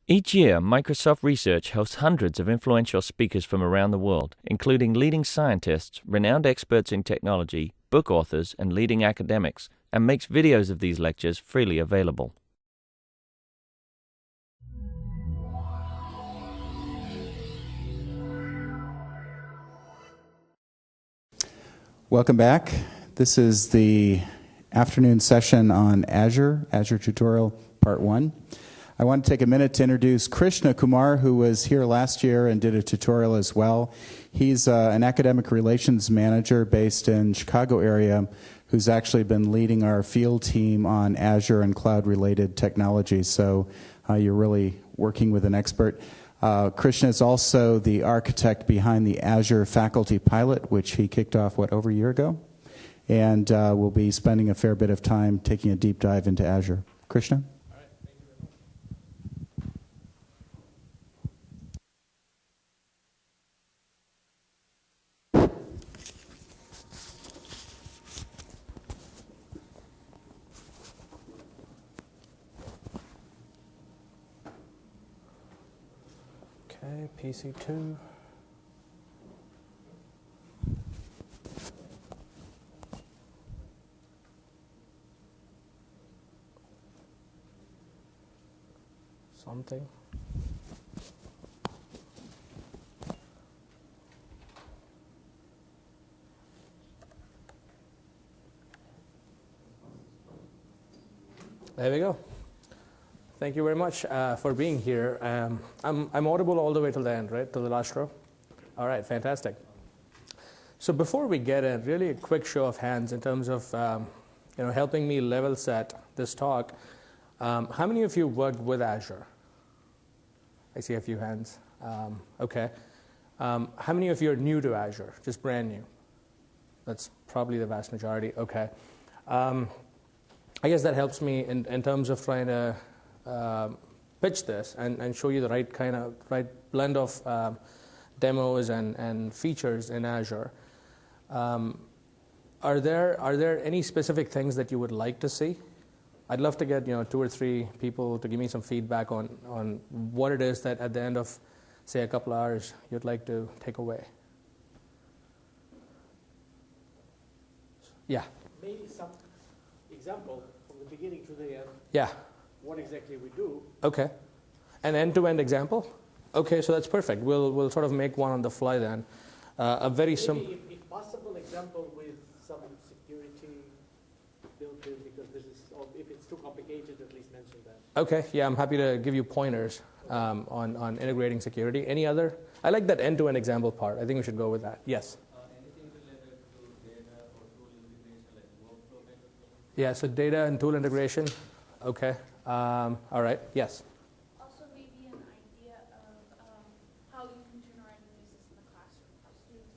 Each year, Microsoft Research hosts hundreds of influential speakers from around the world, including leading scientists, renowned experts in technology, book authors, and leading academics, and makes videos of these lectures freely available. Welcome back. This is the afternoon session on Azure Tutorial Part 1. I want to take a minute to introduce Krishna Kumar, who was here last year and did a tutorial as well. He's an academic relations manager based in Chicago area who's actually been leading our field team on Azure and cloud-related technologies. So you're really working with an expert. Krishna is also the architect behind the Azure Faculty Pilot, which he kicked off, over a year ago? And we'll be spending a fair bit of time taking a deep dive into Azure. Krishna? All right, thank you very much. Okay, PC2. Something. There we go. Thank you very much for being here. I'm audible all the way till the end, right? To the last row? All right, fantastic. So before we get in, really a quick show of hands in terms of helping me level set this talk. How many of you worked with Azure? I see a few hands. Okay. How many of you are new to Azure, just brand new? That's probably the vast majority. Okay. I guess that helps me in terms of trying to pitch this and show you the right blend of demos and features in Azure. Are there any specific things that you would like to see? I'd love to get 2 or 3 people to give me some feedback on what it is that at the end of, say, a couple hours you'd like to take away. Yeah. Maybe some example from the beginning to the end. Yeah. What exactly we do. Okay. An end-to-end example? Okay, so that's perfect. We'll sort of make one on the fly then. A very simple. If possible, example with some security built in, because this is, if it's too complicated, at least mention that. Okay, yeah, I'm happy to give you pointers on integrating security. Any other? I like that end-to-end example part. I think we should go with that. Yes? Anything related to data or tool integration, like workflow kind of thing? Yeah, so data and tool integration. Okay. All right. Yes? Also maybe an idea of how you can turn around and use this in the classroom, how students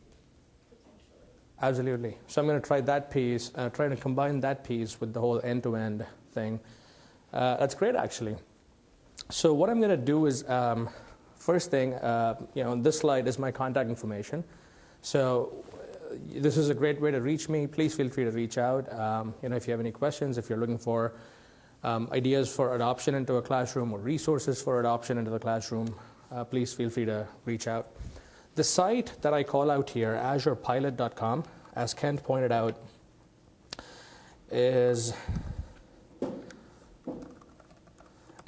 could potentially. Absolutely. So I'm going to try that piece, try to combine that piece with the whole end-to-end thing. That's great, actually. So what I'm going to do is, first thing, on this slide is my contact information. So this is a great way to reach me. Please feel free to reach out. If you have any questions, if you're looking for ideas for adoption into a classroom or resources for adoption into the classroom, please feel free to reach out. The site that I call out here, azurepilot.com, as Kent pointed out, is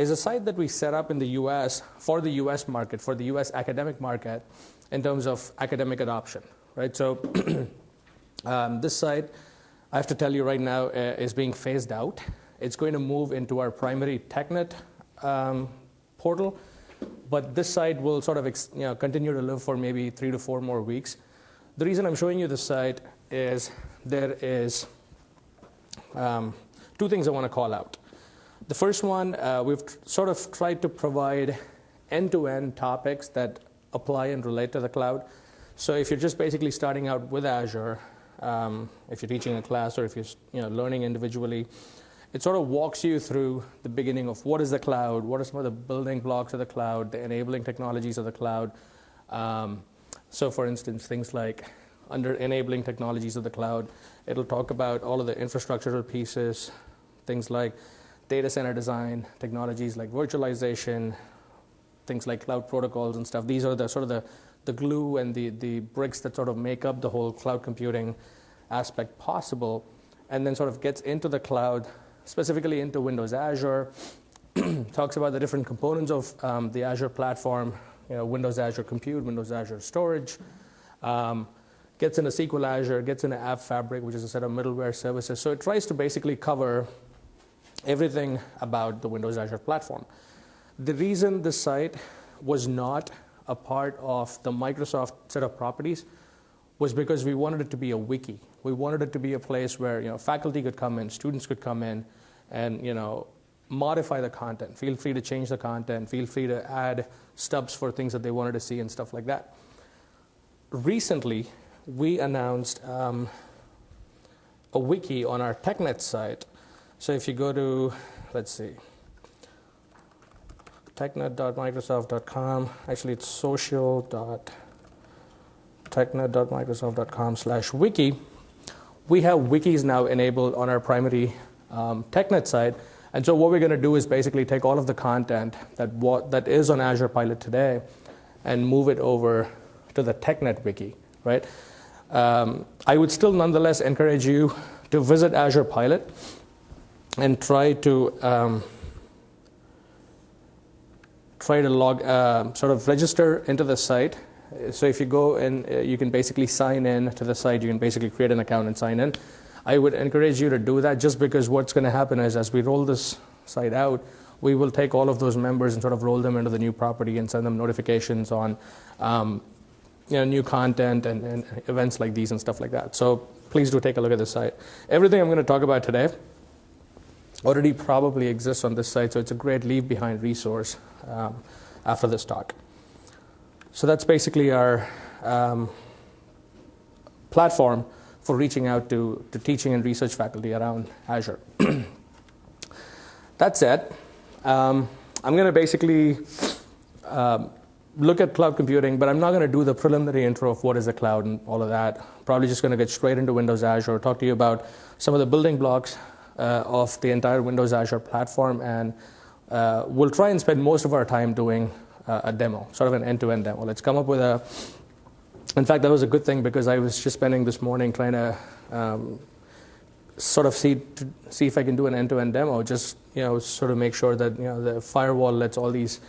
a site that we set up in the US for the US market, for the US academic market, in terms of academic adoption, right? So this site, I have to tell you right now, is being phased out. It's going to move into our primary TechNet portal, but this site will sort of continue to live for maybe 3 to 4 more weeks. The reason I'm showing you this site is there is 2 things I want to call out. The first one, we've sort of tried to provide end-to-end topics that apply and relate to the cloud. So if you're just basically starting out with Azure, if you're teaching a class or if you're learning individually, it sort of walks you through the beginning of what is the cloud, what are some of the building blocks of the cloud, the enabling technologies of the cloud. So for instance, things like under enabling technologies of the cloud, it'll talk about all of the infrastructural pieces, things like data center design, technologies like virtualization, things like cloud protocols and stuff. These are the sort of the glue and the bricks that sort of make up the whole cloud computing aspect possible, and then sort of gets into the cloud, specifically into Windows Azure, talks about the different components of the Azure platform, Windows Azure Compute, Windows Azure Storage, gets into SQL Azure, gets into AppFabric, which is a set of middleware services. So it tries to basically cover everything about the Windows Azure platform. The reason this site was not a part of the Microsoft set of properties was because we wanted it to be a wiki. We wanted it to be a place where faculty could come in, students could come in, and modify the content. Feel free to change the content. Feel free to add stubs for things that they wanted to see and stuff like that. Recently, we announced a wiki on our TechNet site. So if you go to, let's see, technet.microsoft.com. Actually, it's social.technet.microsoft.com/wiki. We have wikis now enabled on our primary TechNet site. And so what we're going to do is basically take all of the content that is on Azure Pilot today and move it over to the TechNet wiki, right? I would still nonetheless encourage you to visit Azure Pilot and try to sort of register into the site. So if you go and you can basically sign in to the site, you can basically create an account and sign in. I would encourage you to do that, just because what's going to happen is, as we roll this site out, we will take all of those members and sort of roll them into the new property and send them notifications on new content and events like these and stuff like that. So please do take a look at the site. Everything I'm going to talk about today already probably exists on this site, so it's a great leave behind resource after this talk. So that's basically our platform for reaching out to teaching and research faculty around Azure. That said, I'm going to basically look at cloud computing, but I'm not going to do the preliminary intro of what is a cloud and all of that. Probably just going to get straight into Windows Azure, talk to you about some of the building blocks of the entire Windows Azure platform, and we'll try and spend most of our time doing a demo, sort of an end-to-end demo. Let's come up with in fact, that was a good thing, because I was just spending this morning trying to sort of see if I can do an end-to-end demo, just sort of make sure that the firewall lets all these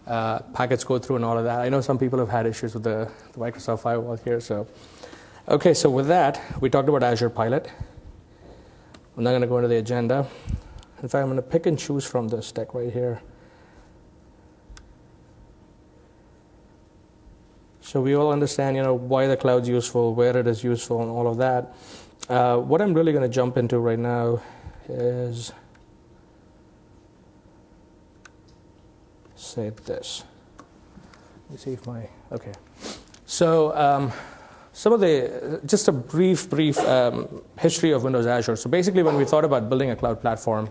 packets go through and all of that. I know some people have had issues with the Microsoft firewall here. So, okay, so with that, we talked about Azure Pilot. I'm not going to go into the agenda. In fact, I'm going to pick and choose from this deck right here. So we all understand, why the cloud's useful, where it is useful, and all of that. What I'm really going to jump into right now is, say this. Let me see if okay. So just a brief history of Windows Azure. So basically, when we thought about building a cloud platform,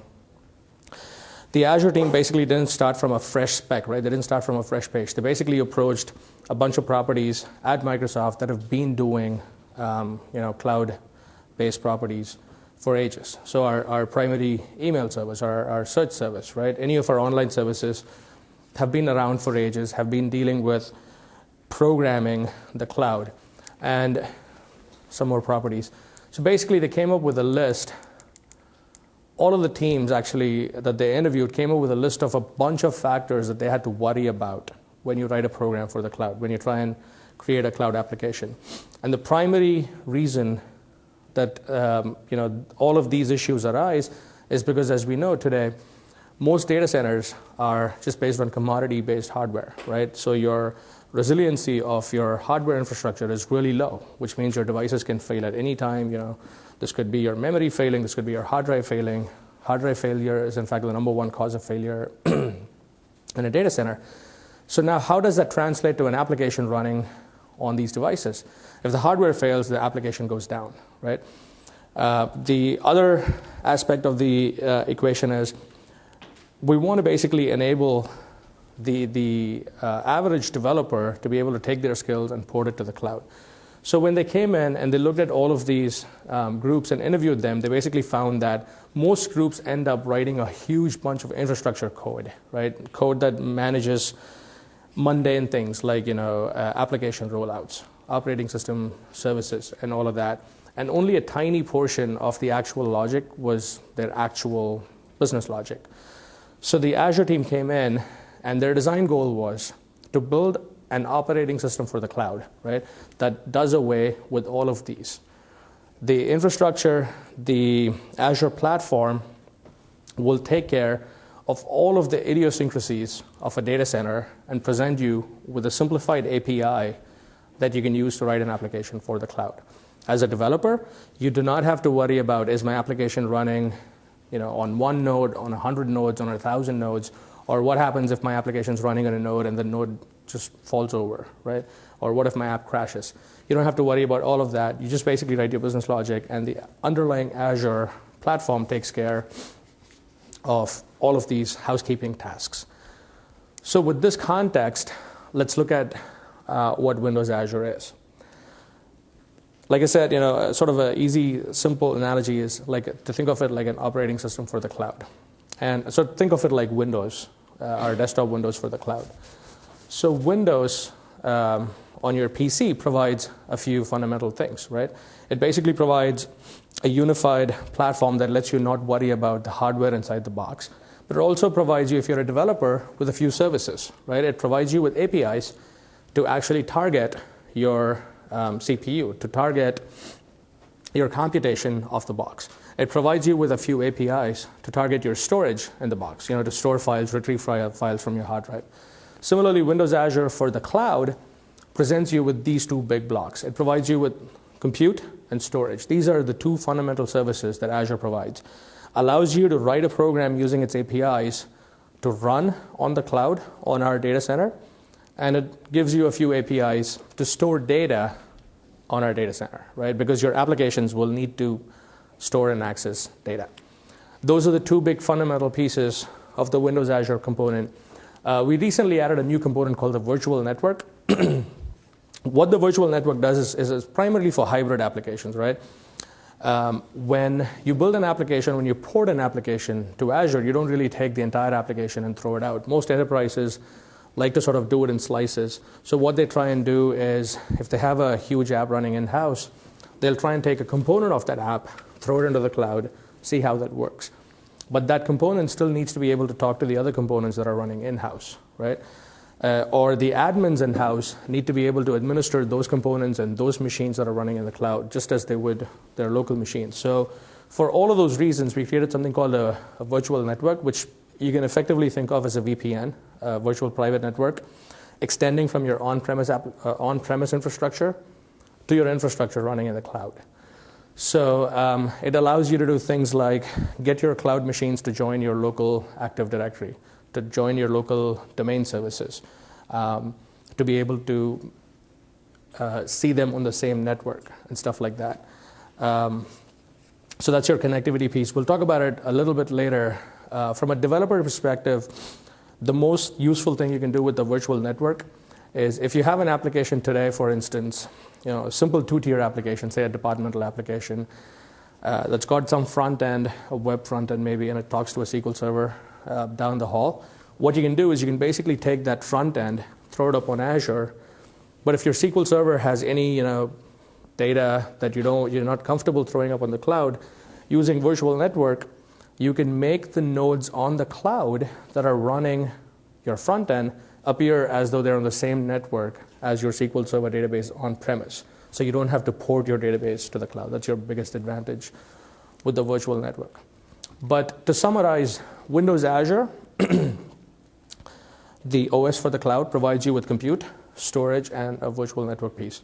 the Azure team basically didn't start from a fresh spec, right? They didn't start from a fresh page. They basically approached a bunch of properties at Microsoft that have been doing, cloud-based properties for ages. So our primary email service, our search service, right? Any of our online services have been around for ages, have been dealing with programming the cloud, and some more properties. So basically, they came up with a list. All of the teams actually that they interviewed came up with a list of a bunch of factors that they had to worry about when you write a program for the cloud, when you try and create a cloud application. And the primary reason that all of these issues arise is because, as we know today, most data centers are just based on commodity-based hardware, right? So your resiliency of your hardware infrastructure is really low, which means your devices can fail at any time. This could be your memory failing. This could be your hard drive failing. Hard drive failure is, in fact, the number one cause of failure in a data center. So now, how does that translate to an application running on these devices? If the hardware fails, the application goes down, right? The other aspect of the equation is we want to basically enable the average developer to be able to take their skills and port it to the cloud. So when they came in and they looked at all of these groups and interviewed them, they basically found that most groups end up writing a huge bunch of infrastructure code, right? Code that manages mundane things like application rollouts, operating system services, and all of that. And only a tiny portion of the actual logic was their actual business logic. So the Azure team came in, and their design goal was to build an operating system for the cloud, right, that does away with all of these. The infrastructure, the Azure platform, will take care of all of the idiosyncrasies of a data center and present you with a simplified API that you can use to write an application for the cloud. As a developer, you do not have to worry about, is my application running on one node, on 100 nodes, on 1,000 nodes, or what happens if my application is running on a node and the node just falls over, right? Or what if my app crashes? You don't have to worry about all of that. You just basically write your business logic, and the underlying Azure platform takes care of all of these housekeeping tasks. So with this context, let's look at what Windows Azure is. Like I said, sort of an easy, simple analogy is like to think of it like an operating system for the cloud. And so think of it like Windows, our desktop Windows for the cloud. So Windows on your PC provides a few fundamental things, right? It basically provides a unified platform that lets you not worry about the hardware inside the box. But it also provides you, if you're a developer, with a few services, right? It provides you with APIs to actually target your CPU, to target your computation off the box. It provides you with a few APIs to target your storage in the box, to store files, retrieve files from your hard drive. Similarly, Windows Azure for the cloud presents you with these two big blocks. It provides you with compute and storage. These are the two fundamental services that Azure provides. Allows you to write a program using its APIs to run on the cloud on our data center, and it gives you a few APIs to store data on our data center, right? Because your applications will need to store and access data. Those are the two big fundamental pieces of the Windows Azure component. We recently added a new component called the virtual network. What the virtual network does is primarily for hybrid applications, right? When you build an application, when you port an application to Azure, you don't really take the entire application and throw it out. Most enterprises like to sort of do it in slices. So what they try and do is, if they have a huge app running in-house, they'll try and take a component of that app, throw it into the cloud, see how that works. But that component still needs to be able to talk to the other components that are running in-house, right? Or the admins in-house need to be able to administer those components and those machines that are running in the cloud, just as they would their local machines. So for all of those reasons, we created something called a virtual network, which you can effectively think of as a VPN, a virtual private network, extending from your on-premise infrastructure to your infrastructure running in the cloud. So it allows you to do things like get your cloud machines to join your local Active Directory, to join your local domain services, to be able to see them on the same network and stuff like that. So that's your connectivity piece. We'll talk about it a little bit later. From a developer perspective, the most useful thing you can do with the virtual network is if you have an application today, for instance, a simple two-tier application, say a departmental application, that's got some front end, a web front end maybe, and it talks to a SQL server down the hall. What you can do is you can basically take that front end, throw it up on Azure, but if your SQL server has any data that you're not comfortable throwing up on the cloud, using virtual network, you can make the nodes on the cloud that are running your front end appear as though they're on the same network as your SQL Server database on premise. So you don't have to port your database to the cloud. That's your biggest advantage with the virtual network. But to summarize, Windows Azure, the OS for the cloud, provides you with compute, storage, and a virtual network piece.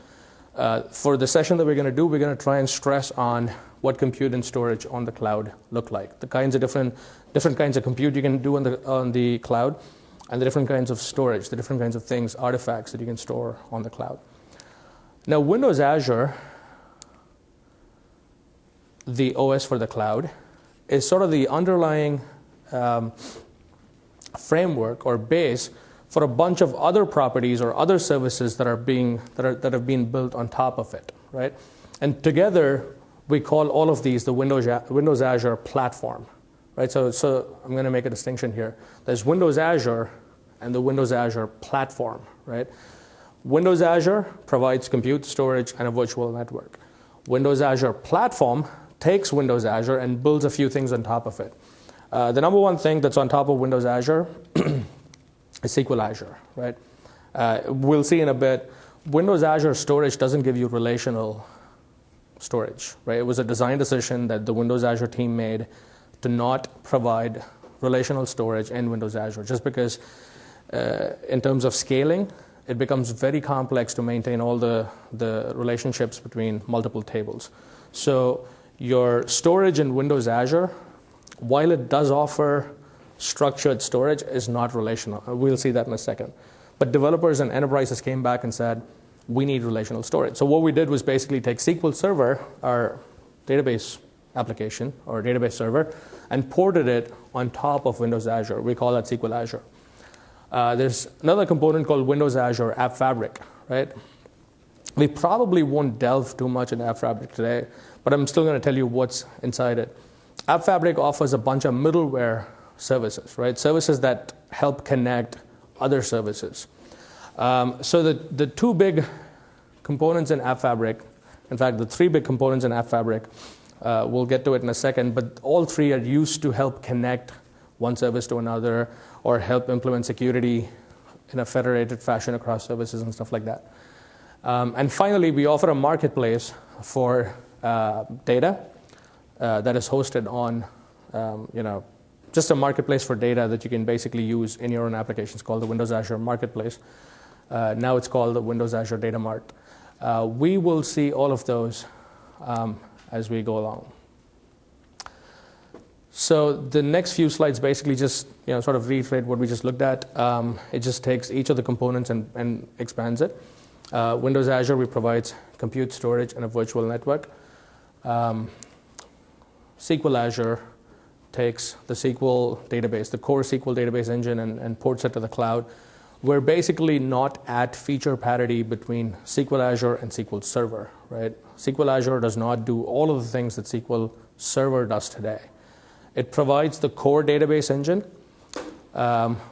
For the session that we're going to do, we're going to try and stress on what compute and storage on the cloud look like, the kinds of different kinds of compute you can do on the cloud, and the different kinds of storage, the different kinds of things, artifacts that you can store on the cloud. Now, Windows Azure, the OS for the cloud, is sort of the underlying framework or base for a bunch of other properties or other services that have been built on top of it, right? And together, we call all of these the Windows Azure platform, right? So I'm going to make a distinction here. There's Windows Azure, and the Windows Azure platform, right? Windows Azure provides compute, storage, and a virtual network. Windows Azure platform takes Windows Azure and builds a few things on top of it. The number one thing that's on top of Windows Azure is SQL Azure, right? We'll see in a bit, Windows Azure storage doesn't give you relational storage, right? It was a design decision that the Windows Azure team made to not provide relational storage in Windows Azure, just because in terms of scaling, it becomes very complex to maintain all the relationships between multiple tables. So your storage in Windows Azure, while it does offer structured storage, is not relational. We'll see that in a second. But developers and enterprises came back and said, we need relational storage. So what we did was basically take SQL Server, our database application or database server, and ported it on top of Windows Azure. We call that SQL Azure. There's another component called Windows Azure AppFabric, right? We probably won't delve too much into AppFabric today, but I'm still going to tell you what's inside it. AppFabric offers a bunch of middleware services, right? Services that help connect other services. So the two big components in AppFabric, in fact, the three big components in AppFabric, we'll get to it in a second, but all three are used to help connect one service to another or help implement security in a federated fashion across services and stuff like that. And finally, we offer a marketplace for data that is hosted on, just a marketplace for data that you can basically use in your own applications called the Windows Azure Marketplace. Now it's called the Windows Azure Data Mart. We will see all of those as we go along. So the next few slides basically just sort of reiterate what we just looked at. It just takes each of the components and expands it. Windows Azure, we provide compute, storage, and a virtual network. SQL Azure takes the SQL database, the core SQL database engine, and ports it to the cloud. We're basically not at feature parity between SQL Azure and SQL Server, right? SQL Azure does not do all of the things that SQL Server does today. It provides the core database engine,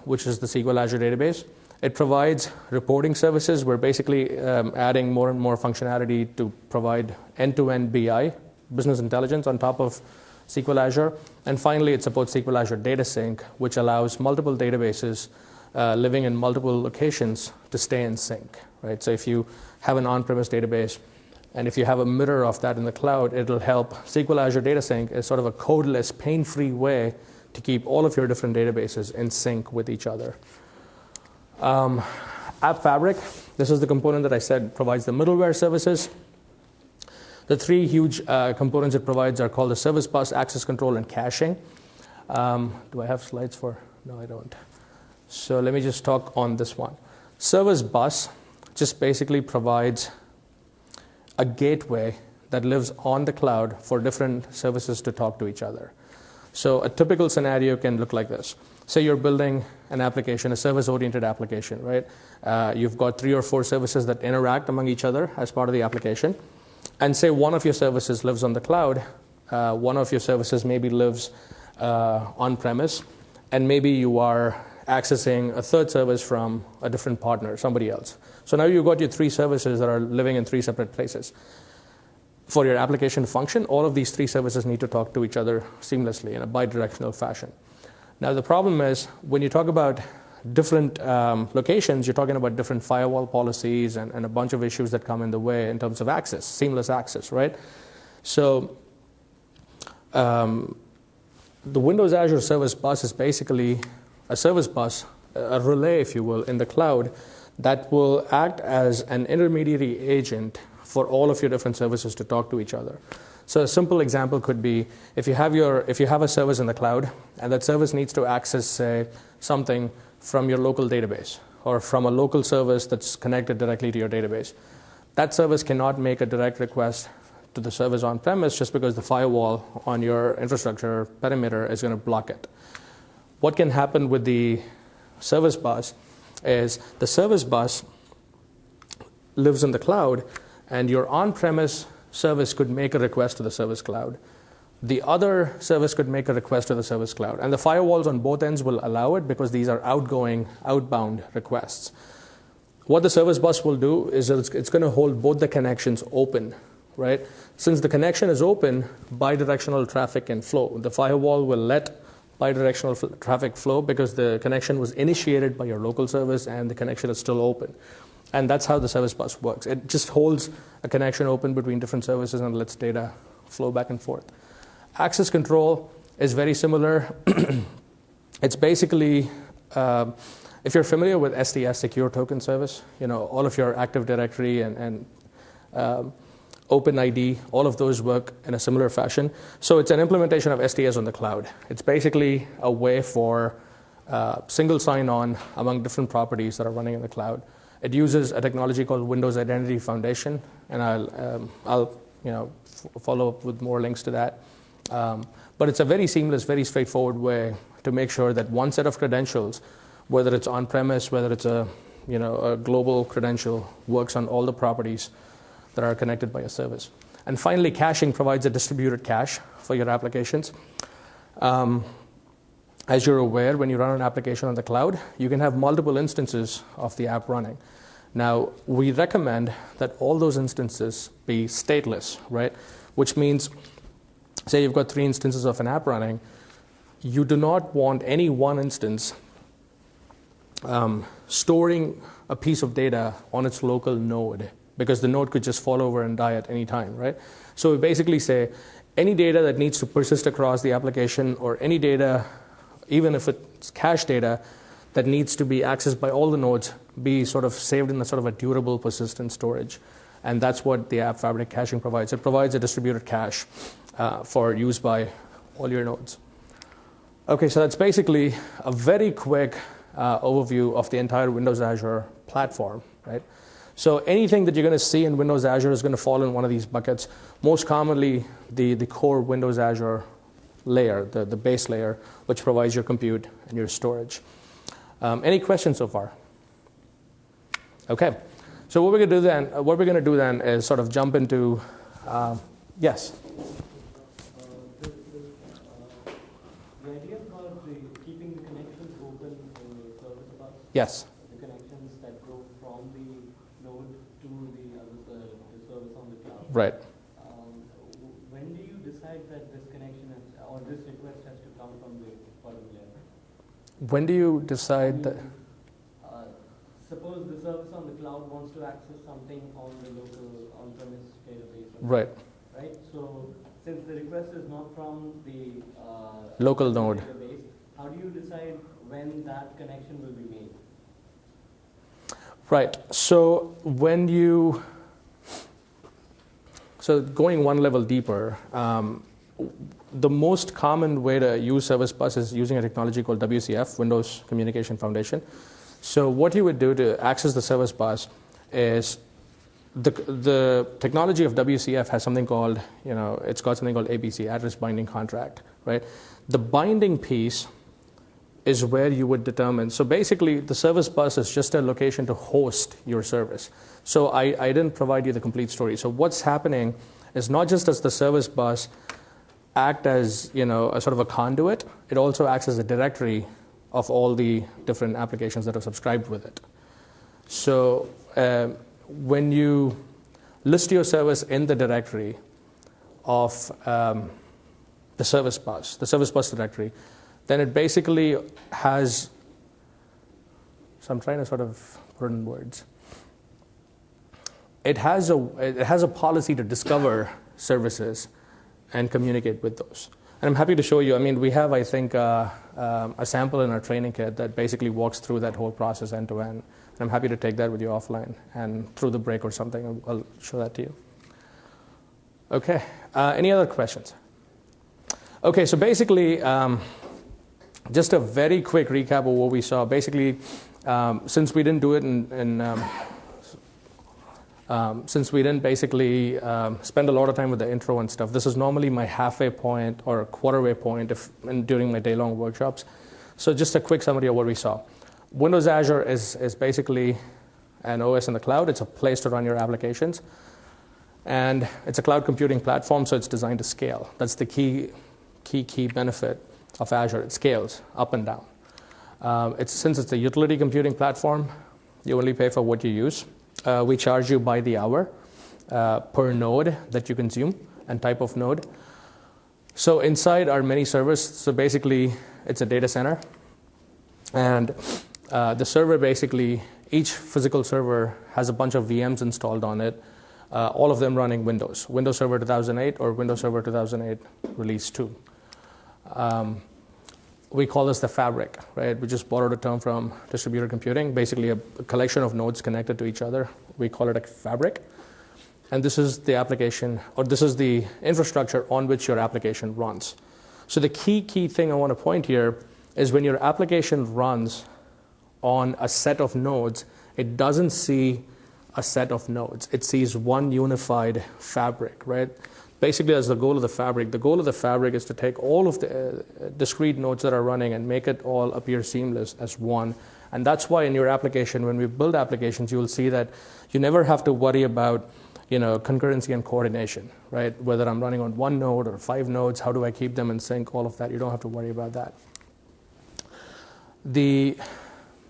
which is the SQL Azure database. It provides reporting services. We're basically adding more and more functionality to provide end-to-end BI, business intelligence, on top of SQL Azure. And finally, it supports SQL Azure Data Sync, which allows multiple databases living in multiple locations to stay in sync, right? So if you have an on-premise database, and if you have a mirror of that in the cloud, it'll help. SQL Azure Data Sync is sort of a codeless, pain-free way to keep all of your different databases in sync with each other. AppFabric, this is the component that I said provides the middleware services. The three huge components it provides are called the service bus, access control, and caching. Do I have slides for? No, I don't. So let me just talk on this one. Service bus just basically provides a gateway that lives on the cloud for different services to talk to each other. So a typical scenario can look like this. Say you're building an application, a service-oriented application, right? You've got 3 or 4 services that interact among each other as part of the application. And say one of your services lives on the cloud, one of your services maybe lives on-premise, and maybe you are accessing a third service from a different partner, somebody else. So now you've got your 3 services that are living in 3 separate places. For your application to function, all of these 3 services need to talk to each other seamlessly in a bidirectional fashion. Now the problem is, when you talk about different locations, you're talking about different firewall policies and a bunch of issues that come in the way in terms of access, seamless access, right? So the Windows Azure Service Bus is basically a service bus, a relay, if you will, in the cloud that will act as an intermediary agent for all of your different services to talk to each other. So a simple example could be if you have a service in the cloud and that service needs to access, say, something from your local database or from a local service that's connected directly to your database. That service cannot make a direct request to the service on-premise just because the firewall on your infrastructure perimeter is going to block it. What can happen with the service bus is the service bus lives in the cloud, and your on-premise service could make a request to the service cloud. the other service could make a request to the service cloud. And the firewalls on both ends will allow it because these are outbound requests. What the service bus will do is it's going to hold both the connections open, right? Since the connection is open, bidirectional traffic can flow. The firewall will let bidirectional traffic flow because the connection was initiated by your local service and the connection is still open. And that's how the service bus works. It just holds a connection open between different services and lets data flow back and forth. Access control is very similar. It's basically, if you're familiar with STS, Secure Token Service, all of your Active Directory and OpenID, all of those work in a similar fashion. So it's an implementation of STS on the cloud. It's basically a way for single sign-on among different properties that are running in the cloud. It uses a technology called Windows Identity Foundation, and I'll follow up with more links to that. But it's a very seamless, very straightforward way to make sure that one set of credentials, whether it's on-premise, whether it's a global credential, works on all the properties that are connected by a service. And finally, caching provides a distributed cache for your applications. As you're aware, when you run an application on the cloud, you can have multiple instances of the app running. Now, we recommend that all those instances be stateless, right? Which means, say you've got 3 instances of an app running, you do not want any one instance storing a piece of data on its local node, because the node could just fall over and die at any time, right? So we basically say any data that needs to persist across the application, or any data, even if it's cache data, that needs to be accessed by all the nodes, be sort of saved in a sort of a durable, persistent storage. And that's what the AppFabric caching provides. It provides a distributed cache for use by all your nodes. Okay, so that's basically a very quick overview of the entire Windows Azure platform, right? So anything that you're going to see in Windows Azure is going to fall in one of these buckets. Most commonly, the core Windows Azure layer, the base layer, which provides your compute and your storage. Any questions so far? Okay. So what we're going to do then is sort of jump into yes. The idea about keeping the connections open in the service bus. Yes. The connections that go from the node to the service on the cloud. Right. When do you decide that this connection or this request has to come from the bottom layer? When do you decide that? Suppose the service on the cloud wants to access something on the local on-premise database. Right. Right. So since the request is not from the local node database, how do you decide when that connection will be made? Right. So going one level deeper, the most common way to use Service Bus is using a technology called WCF, Windows Communication Foundation. So what you would do to access the Service Bus is the technology of WCF has something called, it's got something called ABC, Address Binding Contract, right? The binding piece is where you would determine. So basically, the Service Bus is just a location to host your service. So I didn't provide you the complete story. So what's happening is not just does the Service Bus act as a sort of a conduit, it also acts as a directory of all the different applications that are subscribed with it. So when you list your service in the directory of the Service Bus directory, then it basically has, so I'm trying to sort of put it in words. It has a policy to discover services and communicate with those. And I'm happy to show you. I mean, we have, I think, a sample in our training kit that basically walks through that whole process end to end. And I'm happy to take that with you offline and through the break or something. I'll show that to you. Okay. Any other questions? Okay. So basically, just a very quick recap of what we saw. Basically, since we didn't do it since we didn't basically spend a lot of time with the intro and stuff, this is normally my halfway point or quarter-way point during my day-long workshops. So just a quick summary of what we saw. Windows Azure is basically an OS in the cloud. It's a place to run your applications. And it's a cloud computing platform, so it's designed to scale. That's the key benefit of Azure. It scales up and down. Since it's a utility computing platform, you only pay for what you use. We charge you by the hour per node that you consume and type of node. So inside our mini servers, so basically it's a data center. And the server basically, each physical server has a bunch of VMs installed on it, all of them running Windows Server 2008 or Windows Server 2008 Release 2. We call this the fabric, right? We just borrowed a term from distributed computing, basically a collection of nodes connected to each other. We call it a fabric. And this is the application, or this is the infrastructure on which your application runs. So the key thing I want to point here is when your application runs on a set of nodes, it doesn't see a set of nodes. It sees one unified fabric, right? Basically, that's the goal of the fabric. The goal of the fabric is to take all of the discrete nodes that are running and make it all appear seamless as one. And that's why in your application, when we build applications, you will see that you never have to worry about concurrency and coordination, right? Whether I'm running on one node or 5 nodes, how do I keep them in sync, all of that. You don't have to worry about that. The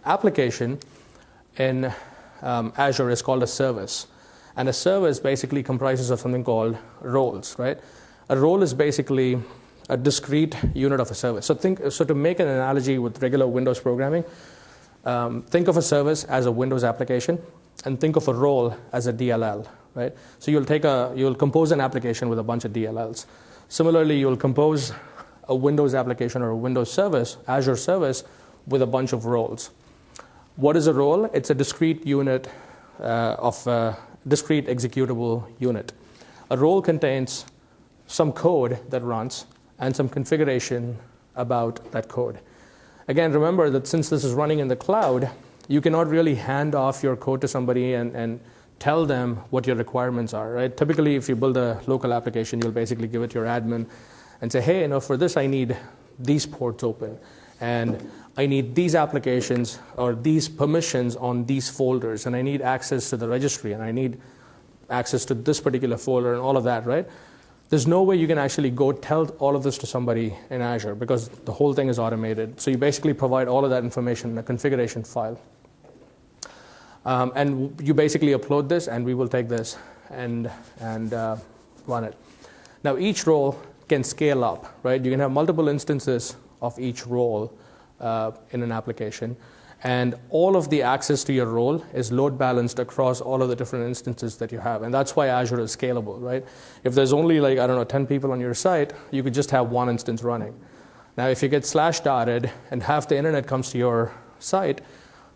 application in Azure is called a service. And a service basically comprises of something called roles, right? A role is basically a discrete unit of a service. So to make an analogy with regular Windows programming, think of a service as a Windows application and think of a role as a DLL, right? So you'll compose an application with a bunch of DLLs. Similarly, you'll compose a Windows application or a Windows service, Azure service, with a bunch of roles. What is a role? It's a discrete unit discrete executable unit. A role contains some code that runs and some configuration about that code. Again, remember that since this is running in the cloud, you cannot really hand off your code to somebody and tell them what your requirements are, right? Typically, if you build a local application, you'll basically give it to your admin and say, hey, for this I need these ports open, and I need these applications or these permissions on these folders, and I need access to the registry, and I need access to this particular folder and all of that, right? There's no way you can actually go tell all of this to somebody in Azure because the whole thing is automated. So you basically provide all of that information in a configuration file. And you basically upload this, and we will take this and run it. Now, each role can scale up, right? You can have multiple instances of each role in an application. And all of the access to your role is load balanced across all of the different instances that you have. And that's why Azure is scalable, right? If there's only 10 people on your site, you could just have one instance running. Now, if you get /dotted and half the internet comes to your site,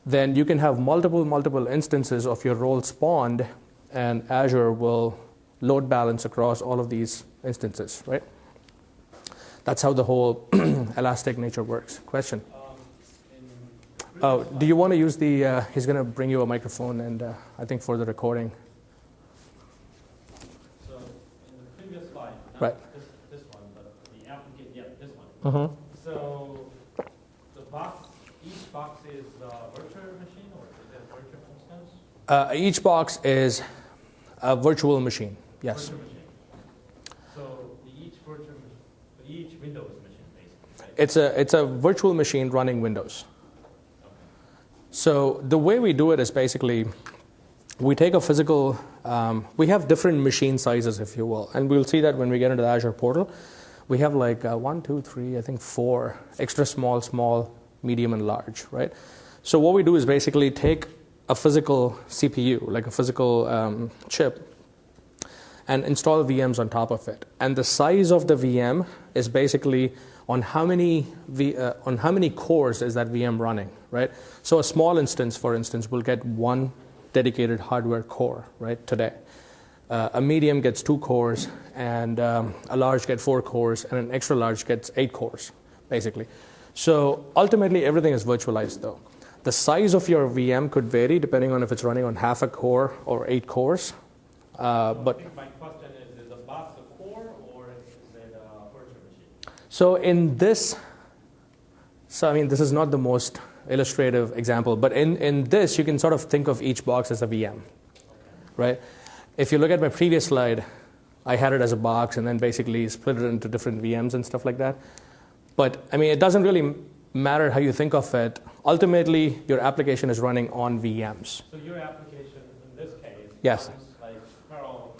then you can have multiple instances of your role spawned, and Azure will load balance across all of these instances, right? That's how the whole elastic nature works. Question? Oh, do you want to use the, he's going to bring you a microphone, and I think for the recording. So in the previous slide, not right. this one, but the application, yeah, this one. Mm-hmm. So the box, each box is a virtual machine, or is it a virtual instance? Each box is a virtual machine, yes. Virtual machine. So each Windows machine, basically, right? It's a virtual machine running Windows. So the way we do it is basically we take a physical, we have different machine sizes, if you will. And we'll see that when we get into the Azure portal. We have 1, 2, 3, I think 4, extra small, medium, and large, right? So what we do is basically take a physical CPU, like a physical chip, and install VMs on top of it. And the size of the VM is basically on how many cores is that VM running, right? So a small instance, for instance, will get 1 dedicated hardware core, right, today. A medium gets 2 cores, and a large gets 4 cores, and an extra large gets 8 cores, basically. So ultimately, everything is virtualized, though. The size of your VM could vary depending on if it's running on half a core or 8 cores. But I think my question is the box a core, or is it a virtual machine? So in this, this is not the most illustrative example, but in this, you can sort of think of each box as a VM, right? if you look at my previous slide, I had it as a box and then basically split it into different VMs and stuff like that. But I mean, it doesn't really matter how you think of it. Ultimately, your application is running on VMs. So your application in this case Yes. runs like parallel,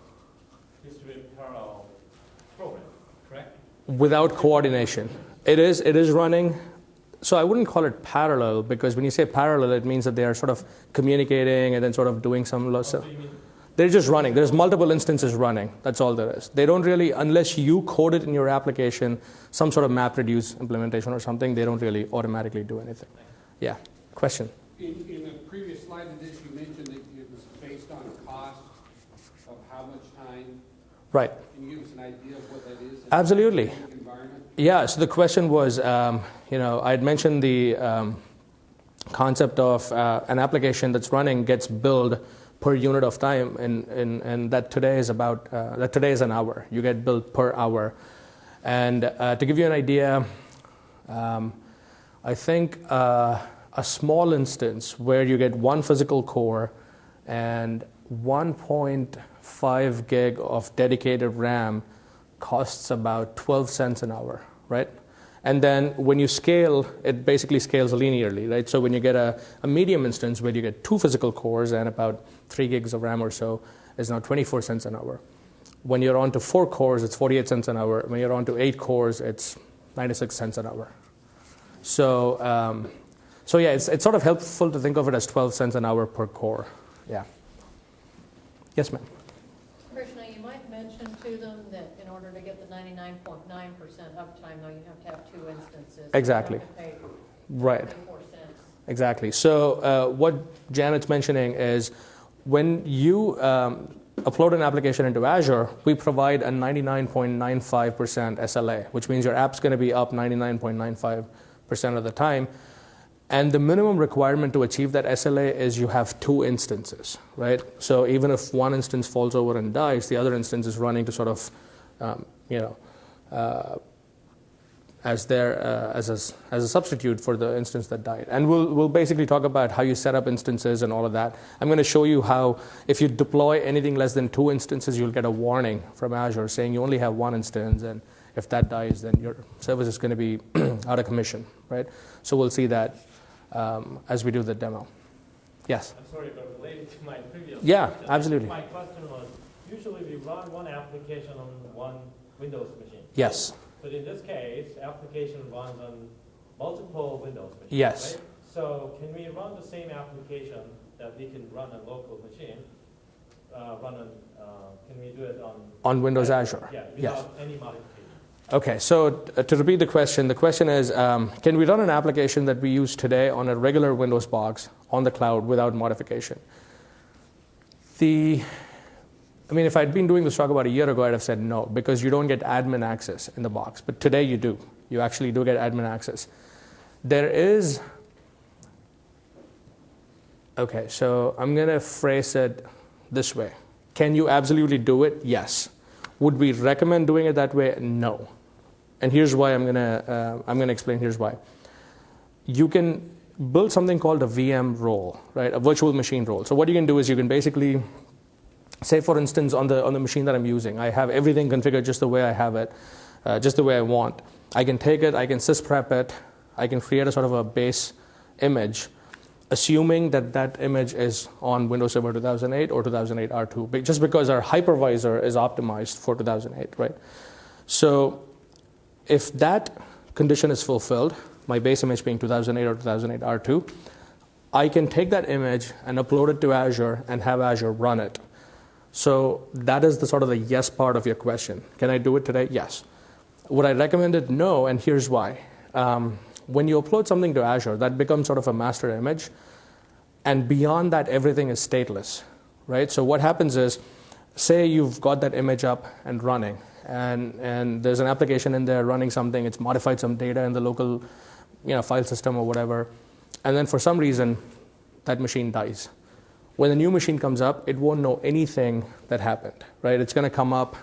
distributed parallel program, correct? Without coordination. It is running. So I wouldn't call it parallel, because when you say parallel, it means that they are sort of communicating and then sort of doing some. So you mean They're just running. There's multiple instances running. That's all there is. They don't really, unless you code it in your application, some sort of MapReduce implementation or something, they don't really automatically do anything. Yeah. Question? In a previous slide in this, you mentioned that it was based on cost of how much time. Right. Can you give us an idea of what that is? Absolutely. Environment? Yeah, so the question was, I had mentioned the concept of an application that's running gets billed per unit of time, and that today is an hour. You get billed per hour. And to give you an idea, I think a small instance where you get one physical core and 1.5 gig of dedicated RAM costs about 12 cents an hour, right? And then when you scale, it basically scales linearly, right? So when you get a medium instance where you get 2 physical cores and about 3 gigs of RAM or so, is now 24 cents an hour. When you're on to 4 cores, it's 48 cents an hour. When you're on to 8 cores, it's 96 cents an hour. So yeah, it's sort of helpful to think of it as 12 cents an hour per core. Yeah. Yes, ma'am. Krishna, you might mention to them that in order to get the 99.9% uptime, though, you have to have 2 instances. Exactly. You have to pay Right. 24 cents. Exactly. So what Janet's mentioning is when you upload an application into Azure, we provide a 99.95% SLA, which means your app's going to be up 99.95% of the time. And the minimum requirement to achieve that SLA is you have 2 instances, right? So even if one instance falls over and dies, the other instance is running to sort of, as a substitute for the instance that died. And we'll basically talk about how you set up instances and all of that. I'm going to show you how if you deploy anything less than 2 instances, you'll get a warning from Azure saying you only have 1 instance, and if that dies, then your service is going to be out of commission, right? So we'll see that as we do the demo. Yes? I'm sorry, but related to my previous Yeah, question, absolutely. My question was, usually we run one application on one Windows machine. Yes. But in this case, application runs on multiple Windows machines. Yes. Right? So can we run the same application that we can run on local machine, can we do it on Windows Azure? Yeah, without Yes. any modification. Okay, so to repeat the question is, can we run an application that we use today on a regular Windows box on the cloud without modification? If I'd been doing this talk about a year ago, I'd have said no, because you don't get admin access in the box. But today you do. You actually do get admin access. Okay, so I'm going to phrase it this way. Can you absolutely do it? Yes. Would we recommend doing it that way? No. And here's why I'm going to explain. Here's why. You can build something called a VM role, right? A virtual machine role. So what you can do is you can basically say, for instance, on the machine that I'm using, I have everything configured just the way I have it, just the way I want. I can take it, I can sysprep it, I can create a sort of a base image, assuming that image is on Windows Server 2008 or 2008 R2, just because our hypervisor is optimized for 2008, right? So if that condition is fulfilled, my base image being 2008 or 2008 R2, I can take that image and upload it to Azure and have Azure run it. So that is the sort of the yes part of your question. Can I do it today? Yes. Would I recommend it? No, and here's why. When you upload something to Azure, that becomes sort of a master image, and beyond that, everything is stateless, right? So what happens is, say you've got that image up and running, and there's an application in there running something, it's modified some data in the local file system or whatever, and then for some reason, that machine dies. When the new machine comes up, it won't know anything that happened, right? It's going to come up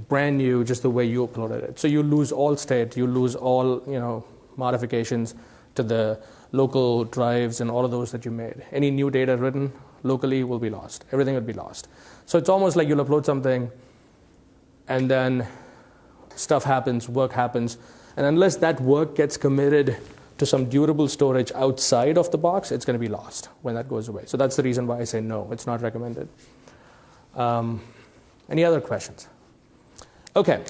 brand new, just the way you uploaded it. So you lose all state, you lose all modifications to the local drives and all of those that you made. Any new data written locally will be lost. Everything will be lost. So it's almost like you'll upload something, and then stuff happens, work happens, and unless that work gets committed to some durable storage outside of the box, it's going to be lost when that goes away. So that's the reason why I say no, it's not recommended. Any other questions? Okay,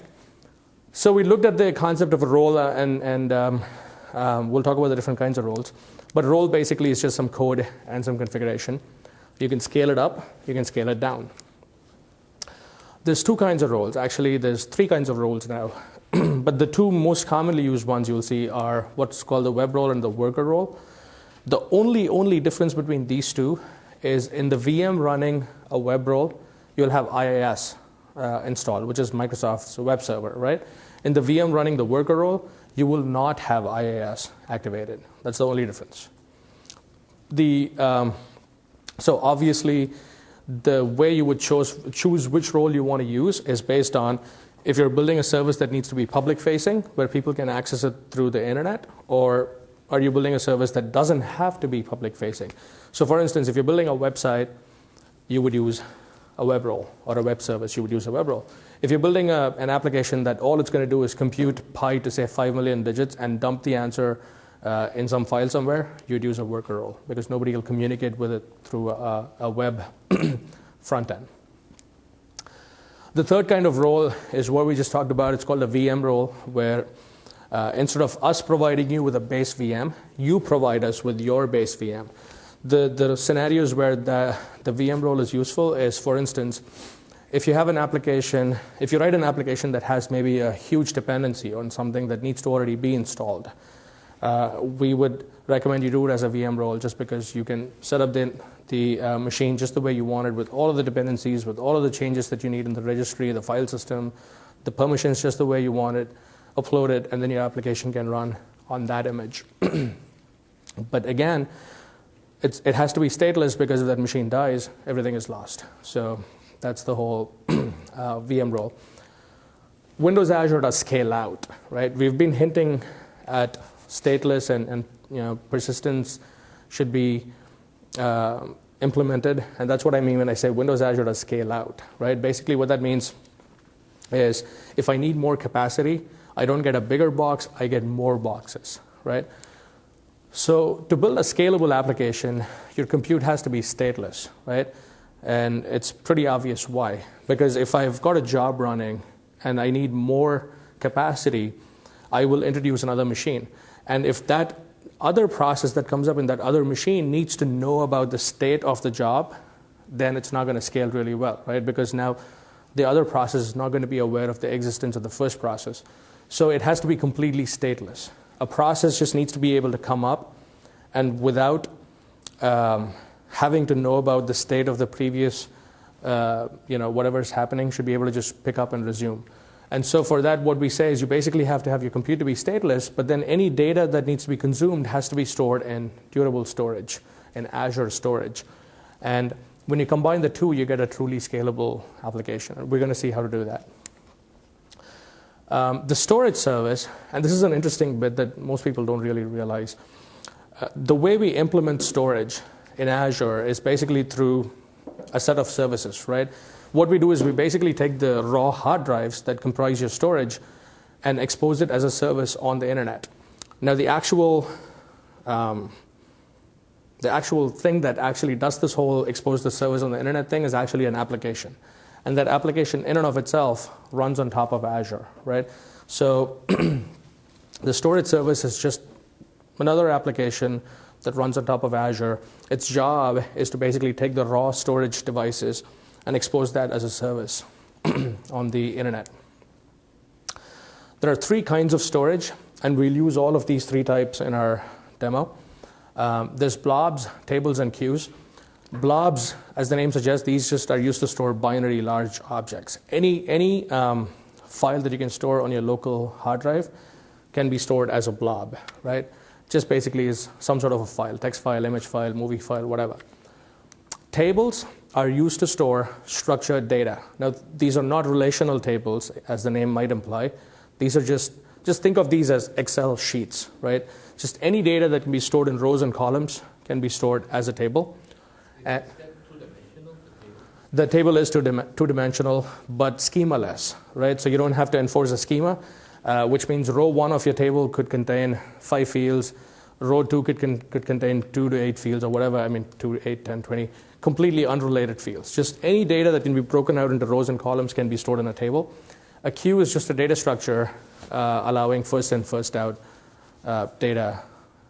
so we looked at the concept of a role, and we'll talk about the different kinds of roles. But role basically is just some code and some configuration. You can scale it up, you can scale it down. There's two kinds of roles. Actually, there's three kinds of roles now. But the two most commonly used ones you'll see are what's called the web role and the worker role. The only difference between these two is in the VM running a web role, you'll have IIS installed, which is Microsoft's web server, right? In the VM running the worker role, you will not have IIS activated. That's the only difference. So obviously, the way you would choose which role you want to use is based on if you're building a service that needs to be public-facing, where people can access it through the internet, or are you building a service that doesn't have to be public-facing? So for instance, if you're building a website, you would use a web role, or a web service, you would use a web role. If you're building an application that all it's going to do is compute pi to say 5 million digits and dump the answer in some file somewhere, you'd use a worker role, because nobody will communicate with it through a web front end. The third kind of role is what we just talked about. It's called a VM role, where instead of us providing you with a base VM, you provide us with your base VM. The scenarios where the VM role is useful is, for instance, if you have an application, if you write an application that has maybe a huge dependency on something that needs to already be installed, we would recommend you do it as a VM role, just because you can set up the machine just the way you want it, with all of the dependencies, with all of the changes that you need in the registry, the file system, the permissions just the way you want it, upload it, and then your application can run on that image. But again, it has to be stateless, because if that machine dies, everything is lost. So that's the whole VM role. Windows Azure does scale out, right? We've been hinting at stateless and persistence should be implemented, and that's what I mean when I say Windows Azure does scale out, right? Basically what that means is if I need more capacity, I don't get a bigger box, I get more boxes, right? So to build a scalable application, your compute has to be stateless, right? And it's pretty obvious why. Because if I've got a job running and I need more capacity, I will introduce another machine. And if that other process that comes up in that other machine needs to know about the state of the job, then it's not going to scale really well, right? Because now the other process is not going to be aware of the existence of the first process. So it has to be completely stateless. A process just needs to be able to come up, and without having to know about the state of the previous, whatever is happening, should be able to just pick up and resume. And so for that, what we say is you basically have to have your computer be stateless, but then any data that needs to be consumed has to be stored in durable storage, in Azure storage. And when you combine the two, you get a truly scalable application. We're going to see how to do that. The storage service, and this is an interesting bit that most people don't really realize. The way we implement storage in Azure is basically through a set of services, right? What we do is we basically take the raw hard drives that comprise your storage and expose it as a service on the internet. Now, the actual thing that actually does this whole expose the service on the internet thing is actually an application. And that application in and of itself runs on top of Azure, right? So the storage service is just another application that runs on top of Azure. Its job is to basically take the raw storage devices and expose that as a service on the internet. There are three kinds of storage, and we'll use all of these three types in our demo. There's blobs, tables, and queues. Blobs, as the name suggests, these just are used to store binary large objects. Any file that you can store on your local hard drive can be stored as a blob, right? Just basically is some sort of a file, text file, image file, movie file, whatever. Tables are used to store structured data. Now, these are not relational tables, as the name might imply. These are just just think of these as Excel sheets, right? Just any data that can be stored in rows and columns can be stored as a table. And the table is two-dimensional, but schema-less, right? So you don't have to enforce a schema, which means row 1 of your table could contain 5 fields, row 2 could contain 2 to 8 fields or whatever, 2, 8, 10, 20, completely unrelated fields. Just any data that can be broken out into rows and columns can be stored in a table. A queue is just a data structure allowing first in, first out data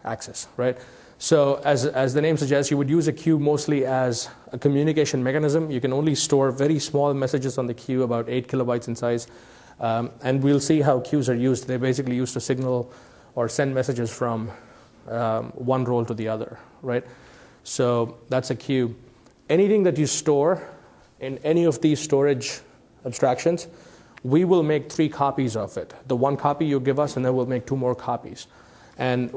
access, right? So as the name suggests, you would use a queue mostly as a communication mechanism. You can only store very small messages on the queue, about 8 kilobytes in size. And we'll see how queues are used. They're basically used to signal or send messages from one role to the other, right? So that's a queue. Anything that you store in any of these storage abstractions, we will make 3 copies of it. The 1 copy you give us, and then we'll make 2 more copies. And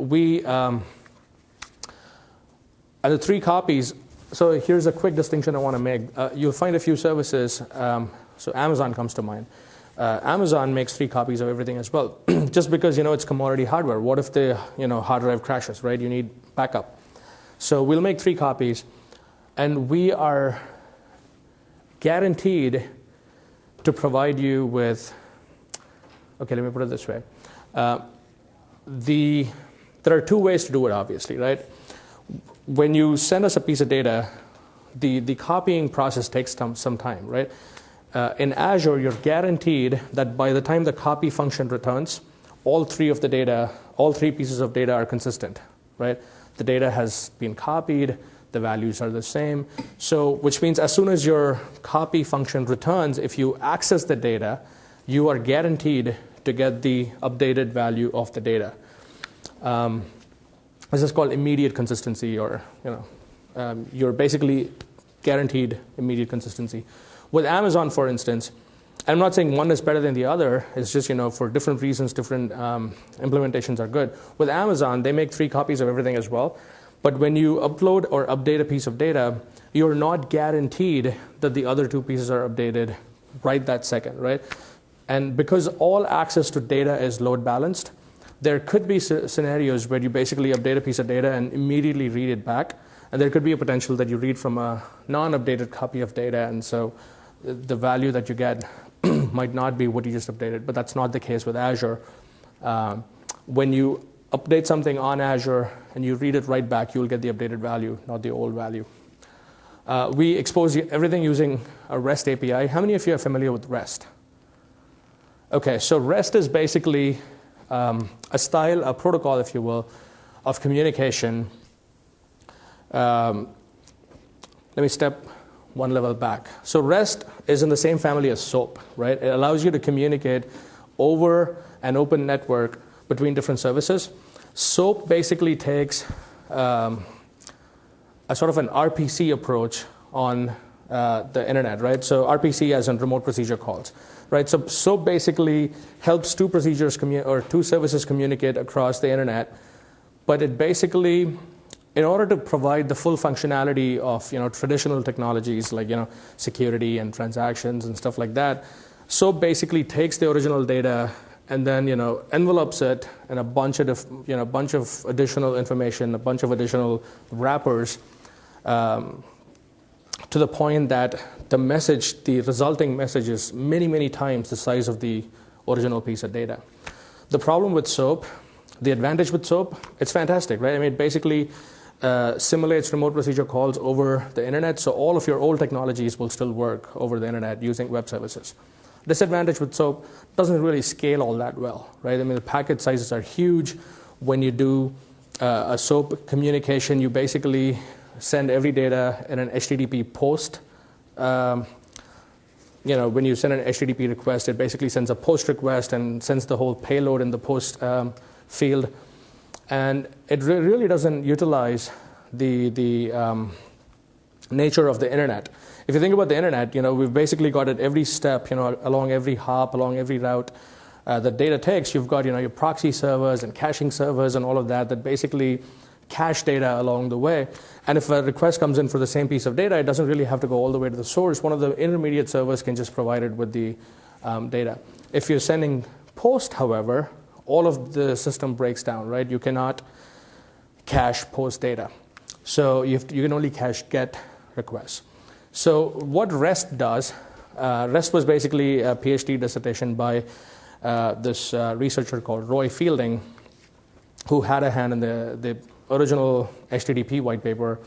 and the 3 copies, so here's a quick distinction I want to make. You'll find a few services, so Amazon comes to mind. Amazon makes 3 copies of everything as well, just because it's commodity hardware. What if the hard drive crashes, right? You need backup. So we'll make 3 copies, and we are guaranteed to provide you with, okay, let me put it this way. There are 2 ways to do it, obviously, right? When you send us a piece of data, the copying process takes some time, right? In Azure, you're guaranteed that by the time the copy function returns, all 3 pieces of data are consistent, right? The data has been copied, the values are the same. So, which means as soon as your copy function returns, if you access the data, you are guaranteed to get the updated value of the data. This is called immediate consistency, or you're basically guaranteed immediate consistency. With Amazon, for instance, I'm not saying one is better than the other. It's just for different reasons, different implementations are good. With Amazon, they make 3 copies of everything as well. But when you upload or update a piece of data, you're not guaranteed that the other 2 pieces are updated right that second, right? And because all access to data is load balanced, there could be scenarios where you basically update a piece of data and immediately read it back. And there could be a potential that you read from a non-updated copy of data, and so the value that you get might not be what you just updated. But that's not the case with Azure. When you update something on Azure and you read it right back, you'll get the updated value, not the old value. We expose everything using a REST API. How many of you are familiar with REST? Okay, so REST is basically a protocol, if you will, of communication. Let me step one level back. So REST is in the same family as SOAP, right? It allows you to communicate over an open network between different services. SOAP basically takes a sort of an RPC approach on the internet, right? So RPC as in remote procedure calls, right? So SOAP basically helps 2 services communicate across the internet, but it basically, in order to provide the full functionality of traditional technologies like security and transactions and stuff like that, SOAP basically takes the original data and then envelopes it in a bunch of additional information, a bunch of additional wrappers, to the point that the resulting message is many times the size of the original piece of data. The problem with SOAP, the advantage with SOAP, it's fantastic, right? It basically simulates remote procedure calls over the internet, so all of your old technologies will still work over the internet using web services. Disadvantage with SOAP, doesn't really scale all that well, right? The packet sizes are huge. When you do a SOAP communication, you basically send every data in an HTTP post. When you send an HTTP request, it basically sends a post request and sends the whole payload in the post field. And it really doesn't utilize the nature of the internet. If you think about the internet, we've basically got at every step, along every hop, along every route that data takes, you've got, your proxy servers and caching servers and all of that basically cache data along the way. And if a request comes in for the same piece of data, it doesn't really have to go all the way to the source. One of the intermediate servers can just provide it with the data. If you're sending post, however, all of the system breaks down, right? You cannot cache post data. So you can only cache get requests. So what REST does, REST was basically a PhD dissertation by this researcher called Roy Fielding, who had a hand in the original HTTP white paper.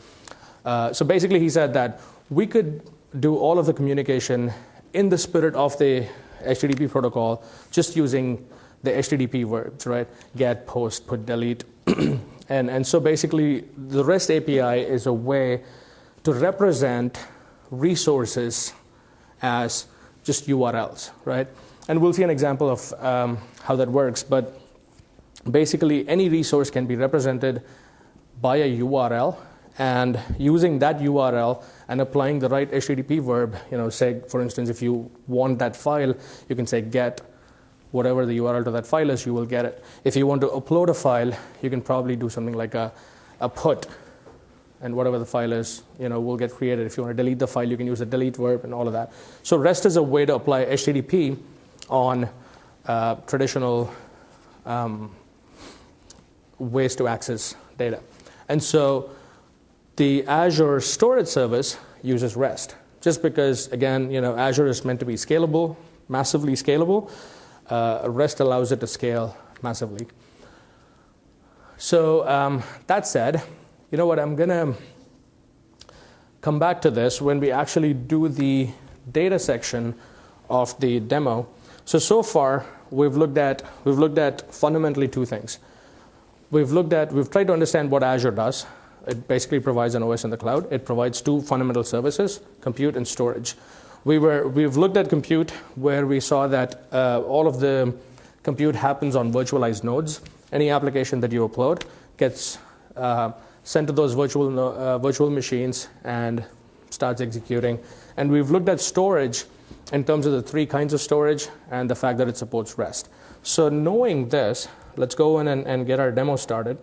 So basically he said that we could do all of the communication in the spirit of the HTTP protocol just using the HTTP verbs, right? Get, post, put, delete. And so basically the REST API is a way to represent resources as just URLs, right? And we'll see an example of how that works. But basically any resource can be represented by a URL, and using that URL and applying the right HTTP verb, say, for instance, if you want that file, you can say get whatever the URL to that file is, you will get it. If you want to upload a file, you can probably do something like a put, and whatever the file is, will get created. If you want to delete the file, you can use the delete verb and all of that. So REST is a way to apply HTTP on traditional ways to access data. And so the Azure storage service uses REST, just because, again, Azure is meant to be scalable, massively scalable. REST allows it to scale massively. So that said, you know what, I'm going to come back to this when we actually do the data section of the demo. So far, we've looked at fundamentally two things. We've tried to understand what Azure does. It basically provides an OS in the cloud. It provides two fundamental services, compute and storage. We've looked at compute, where we saw that all of the compute happens on virtualized nodes. Any application that you upload gets sent to those virtual machines and starts executing. And we've looked at storage in terms of the three kinds of storage and the fact that it supports REST. So knowing this, let's go in and get our demo started.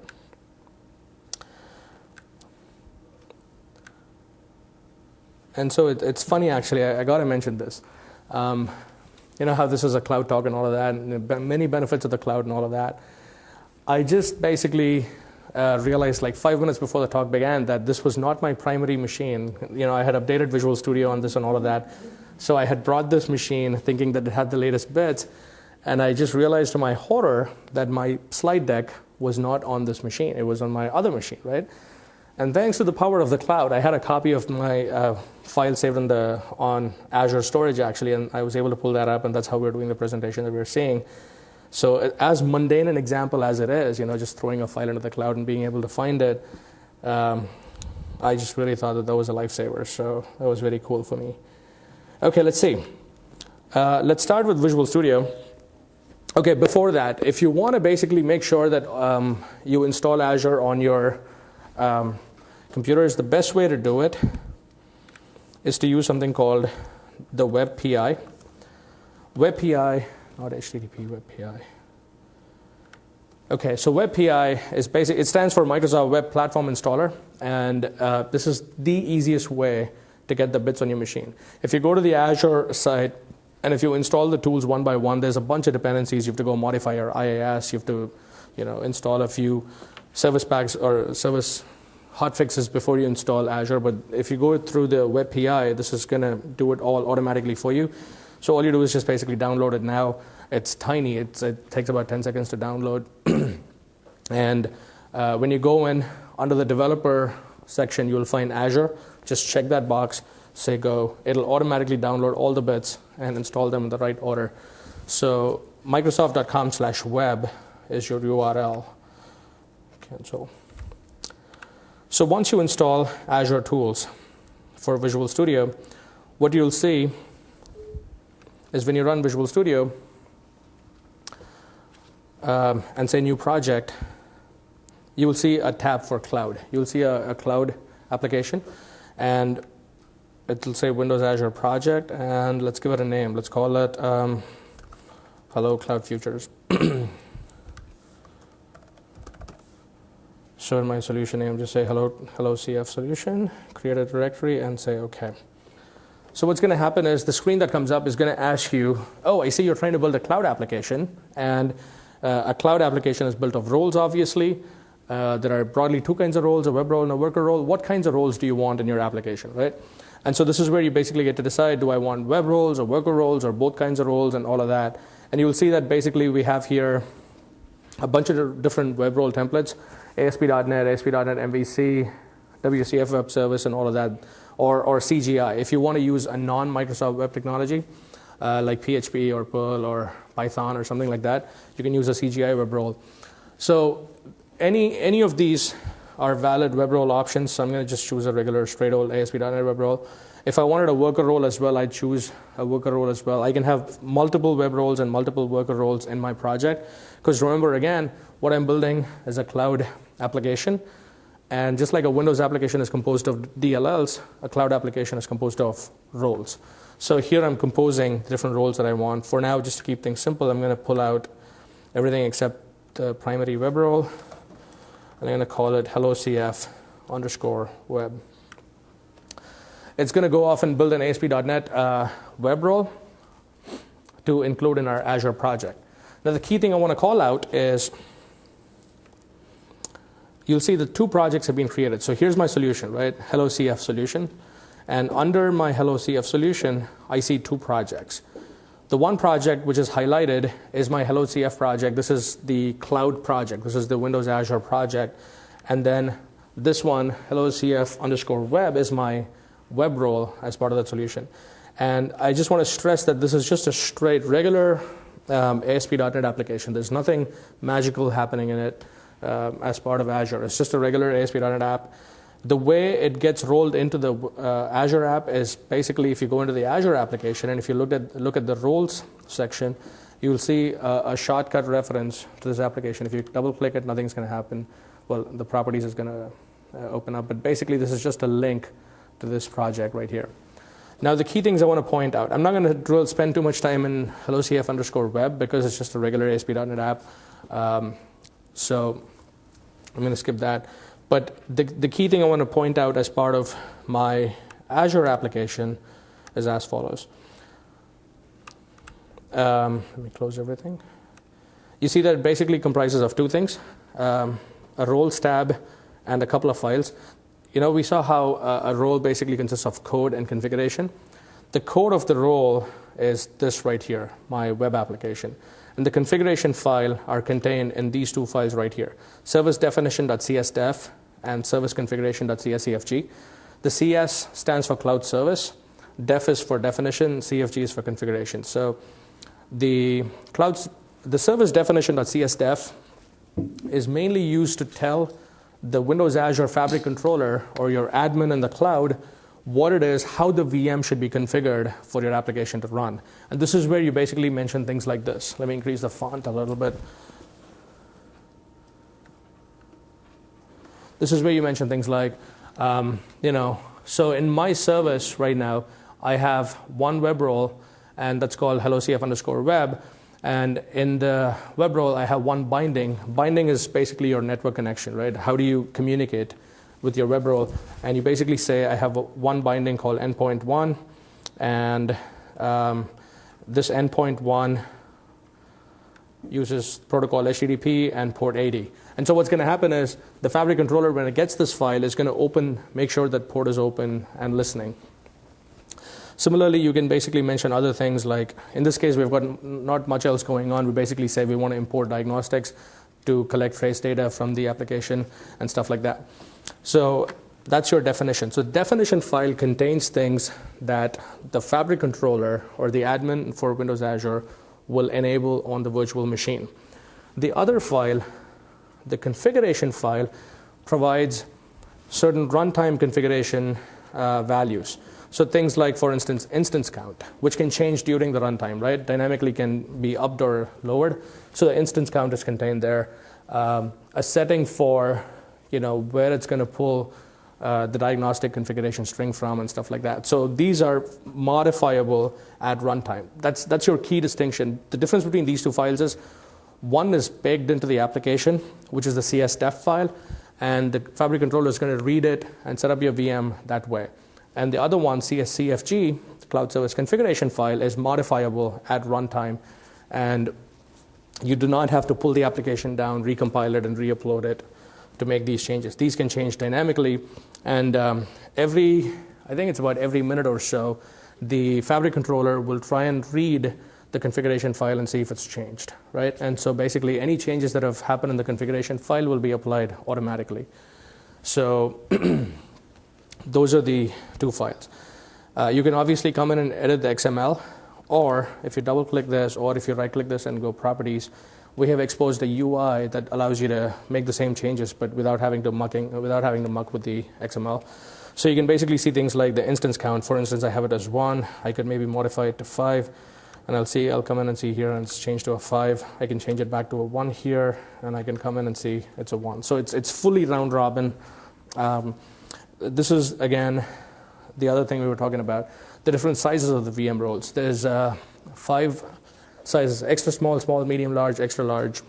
And so it's funny, actually, I got to mention this. You know how this is a cloud talk and all of that, and many benefits of the cloud and all of that. I just basically realized like 5 minutes before the talk began that this was not my primary machine. I had updated Visual Studio on this and all of that. So I had brought this machine thinking that it had the latest bits, and I just realized to my horror that my slide deck was not on this machine. It was on my other machine, right? And thanks to the power of the cloud, I had a copy of my file saved on Azure storage, actually, and I was able to pull that up, and that's how we're doing the presentation that we're seeing. So as mundane an example as it is, just throwing a file into the cloud and being able to find it, I just really thought that was a lifesaver. So that was very cool for me. Okay, let's see. Let's start with Visual Studio. Okay, before that, if you want to basically make sure that you install Azure on your computers, the best way to do it is to use something called the Web PI. Web PI, not HTTP, Web PI. Okay, so Web PI is basically, it stands for Microsoft Web Platform Installer, and this is the easiest way to get the bits on your machine. If you go to the Azure site, and if you install the tools one by one, there's a bunch of dependencies. You have to go modify your IAS. You have to, install a few service packs or service hotfixes before you install Azure. But if you go through the Web PI, this is going to do it all automatically for you. So all you do is just basically download it now. It's tiny. It takes about 10 seconds to download. And when you go in under the developer section, you'll find Azure. Just check that box, say go. It'll automatically download all the bits and install them in the right order. So Microsoft.com/web is your URL. Cancel. So once you install Azure tools for Visual Studio, what you'll see is when you run Visual Studio and say new project, you will see a tab for cloud. You'll see a cloud application, and it'll say Windows Azure project, and let's give it a name. Let's call it Hello Cloud Futures. So in my solution name, just say hello CF solution, create a directory, and say OK. So what's going to happen is the screen that comes up is going to ask you, oh, I see you're trying to build a cloud application, and A cloud application is built of roles, obviously. There are broadly two kinds of roles, a web role and a worker role. What kinds of roles do you want in your application, right? And so this is where you basically get to decide, do I want web roles or worker roles or both kinds of roles and all of that. And you will see that basically we have here a bunch of different web role templates, ASP.NET, ASP.NET MVC, WCF Web Service, and all of that, or CGI. If you want to use a non-Microsoft web technology, like PHP or Perl or Python or something like that, you can use a CGI web role. So any of these are valid web role options. So I'm going to just choose a regular straight old ASP.NET web role. If I wanted a worker role as well, I'd choose a worker role as well. I can have multiple web roles and multiple worker roles in my project. Because remember, again, what I'm building is a cloud application. And just like a Windows application is composed of DLLs, a cloud application is composed of roles. So here I'm composing different roles that I want. For now, just to keep things simple, I'm going to pull out everything except the primary web role. And I'm going to call it hellocf_web. It's going to go off and build an ASP.NET web role to include in our Azure project. Now, the key thing I want to call out is you'll see that two projects have been created. So here's my solution, right? HelloCF solution. And under my HelloCF solution, I see two projects. The one project which is highlighted is my HelloCF project. This is the cloud project. This is the Windows Azure project. And then this one, HelloCF_web, is my web role as part of that solution. And I just want to stress that this is just a straight regular ASP.NET application. There's nothing magical happening in it as part of Azure. It's just a regular ASP.NET app. The way it gets rolled into the Azure app is basically if you go into the Azure application and if you look at the roles section, you will see a shortcut reference to this application. If you double click it, nothing's going to happen. Well, the properties is going to open up. But basically, this is just a link to this project right here. Now, the key things I want to point out. I'm not going to spend too much time in HelloCF_web because it's just a regular ASP.NET app. So I'm going to skip that. But the key thing I want to point out as part of my Azure application is as follows. Let me close everything. You see that it basically comprises of two things, a roles tab and a couple of files. You know, we saw how a role basically consists of code and configuration. The code of the role is this right here, my web application. And the configuration file are contained in these two files right here, service definition.csdef and service configuration.cscfg. The CS stands for cloud service, def is for definition, CFG is for configuration. So the service definition.csdef is mainly used to tell the Windows Azure Fabric controller or your admin in the cloud what it is, how the VM should be configured for your application to run. And this is where you basically mention things like this. Let me increase the font a little bit. This is where you mention things like, so in my service right now, I have one web role, and that's called HelloCF_web. And in the web role, I have one binding. Binding is basically your network connection, right? How do you communicate with your web role? And you basically say, I have one binding called endpoint 1, and this endpoint 1 uses protocol HTTP and port 80. And so what's going to happen is the Fabric controller, when it gets this file, is going to make sure that port is open and listening. Similarly, you can basically mention other things like, in this case, we've got not much else going on. We basically say we want to import diagnostics to collect trace data from the application and stuff like that. So that's your definition. So the definition file contains things that the Fabric controller or the admin for Windows Azure will enable on the virtual machine. The other file, the configuration file, provides certain runtime configuration values. So things like, for instance, instance count, which can change during the runtime, right? Dynamically can be upped or lowered. So the instance count is contained there. A setting for, where it's going to pull the diagnostic configuration string from and stuff like that. So these are modifiable at runtime. That's your key distinction. The difference between these two files is one is baked into the application, which is the csdef file, and the Fabric controller is going to read it and set up your VM that way. And the other one, CSCFG, the Cloud Service Configuration file, is modifiable at runtime. And you do not have to pull the application down, recompile it, and re-upload it to make these changes. These can change dynamically, and I think it's about every minute or so, the Fabric controller will try and read the configuration file and see if it's changed, right? And so basically any changes that have happened in the configuration file will be applied automatically. So those are the two files. You can obviously come in and edit the XML, or if you double click this, or if you right click this and go properties, we have exposed a UI that allows you to make the same changes but without having to muck with the XML. So you can basically see things like the instance count. For instance, I have it as 1. I could maybe modify it to 5. And I'll come in and see here, and it's changed to a 5. I can change it back to a 1 here, and I can come in and see it's a 1. So it's fully round robin. This is, again, the other thing we were talking about, the different sizes of the VM roles. There's 5 sizes: extra small, small, medium, large, extra large.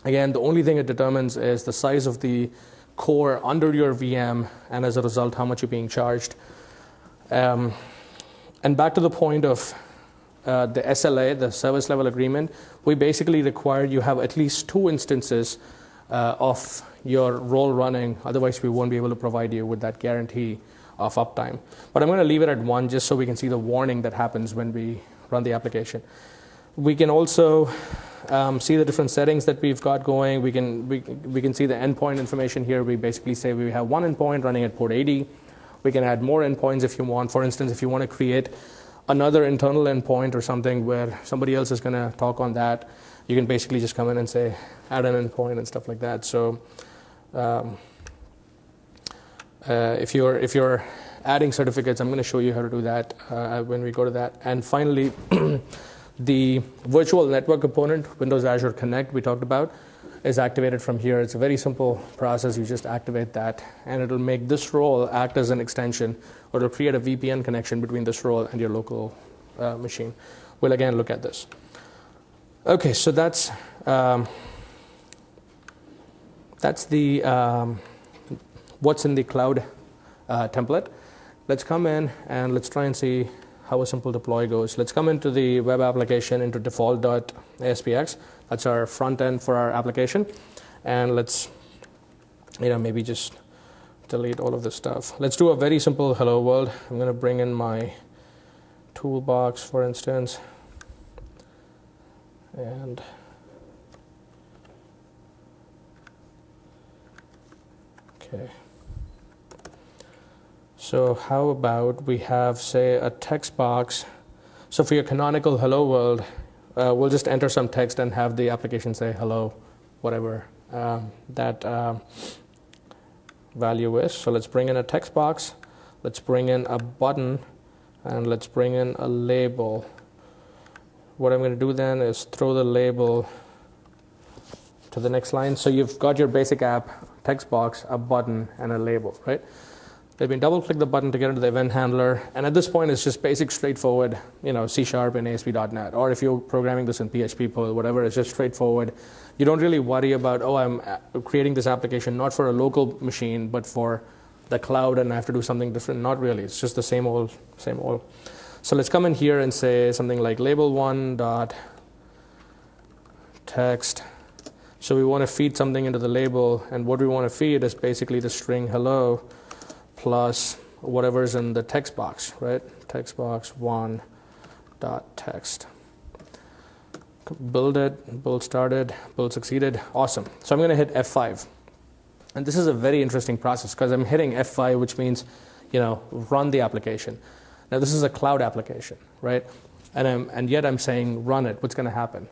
Again, the only thing it determines is the size of the core under your VM, and as a result, how much you're being charged. And back to the point of the SLA, the service level agreement, we basically require you have at least 2 instances of your role running. Otherwise, we won't be able to provide you with that guarantee of uptime. But I'm going to leave it at 1 just so we can see the warning that happens when we run the application. We can also see the different settings that we've got going. We can see the endpoint information here. We basically say we have 1 endpoint running at port 80. We can add more endpoints if you want. For instance, if you want to create another internal endpoint or something where somebody else is going to talk on that, you can basically just come in and say add an endpoint and stuff like that. So if you're adding certificates, I'm going to show you how to do that when we go to that. And finally, the virtual network component, Windows Azure Connect, we talked about, is activated from here. It's a very simple process. You just activate that, and it'll make this role act as an extension, or it'll create a VPN connection between this role and your local machine. We'll again look at this. Okay, so that's the what's in the cloud template. Let's come in and let's try and see how a simple deploy goes. Let's come into the web application, into default.aspx. That's our front end for our application. And let's, maybe just delete all of this stuff. Let's do a very simple hello world. I'm going to bring in my toolbox, for instance. And okay. So how about we have, say, a text box. So for your canonical hello world, we'll just enter some text and have the application say hello, whatever that value is. So let's bring in a text box. Let's bring in a button, and let's bring in a label. What I'm going to do then is throw the label to the next line. So you've got your basic app, text box, a button, and a label, right? Let me double-click the button to get into the event handler. And at this point, it's just basic, straightforward, C# and ASP.NET. Or if you're programming this in PHP, Perl, whatever, it's just straightforward. You don't really worry about, I'm creating this application not for a local machine, but for the cloud, and I have to do something different. Not really. It's just the same old, same old. So let's come in here and say something like label1.text. So we want to feed something into the label, and what we want to feed is basically the string hello plus whatever's in the text box, right? Text box 1.text. Build it, build started, build succeeded. Awesome. So I'm going to hit F5. And this is a very interesting process because I'm hitting F5, which means, run the application. Now this is a cloud application, right? And yet I'm saying run it. What's going to happen?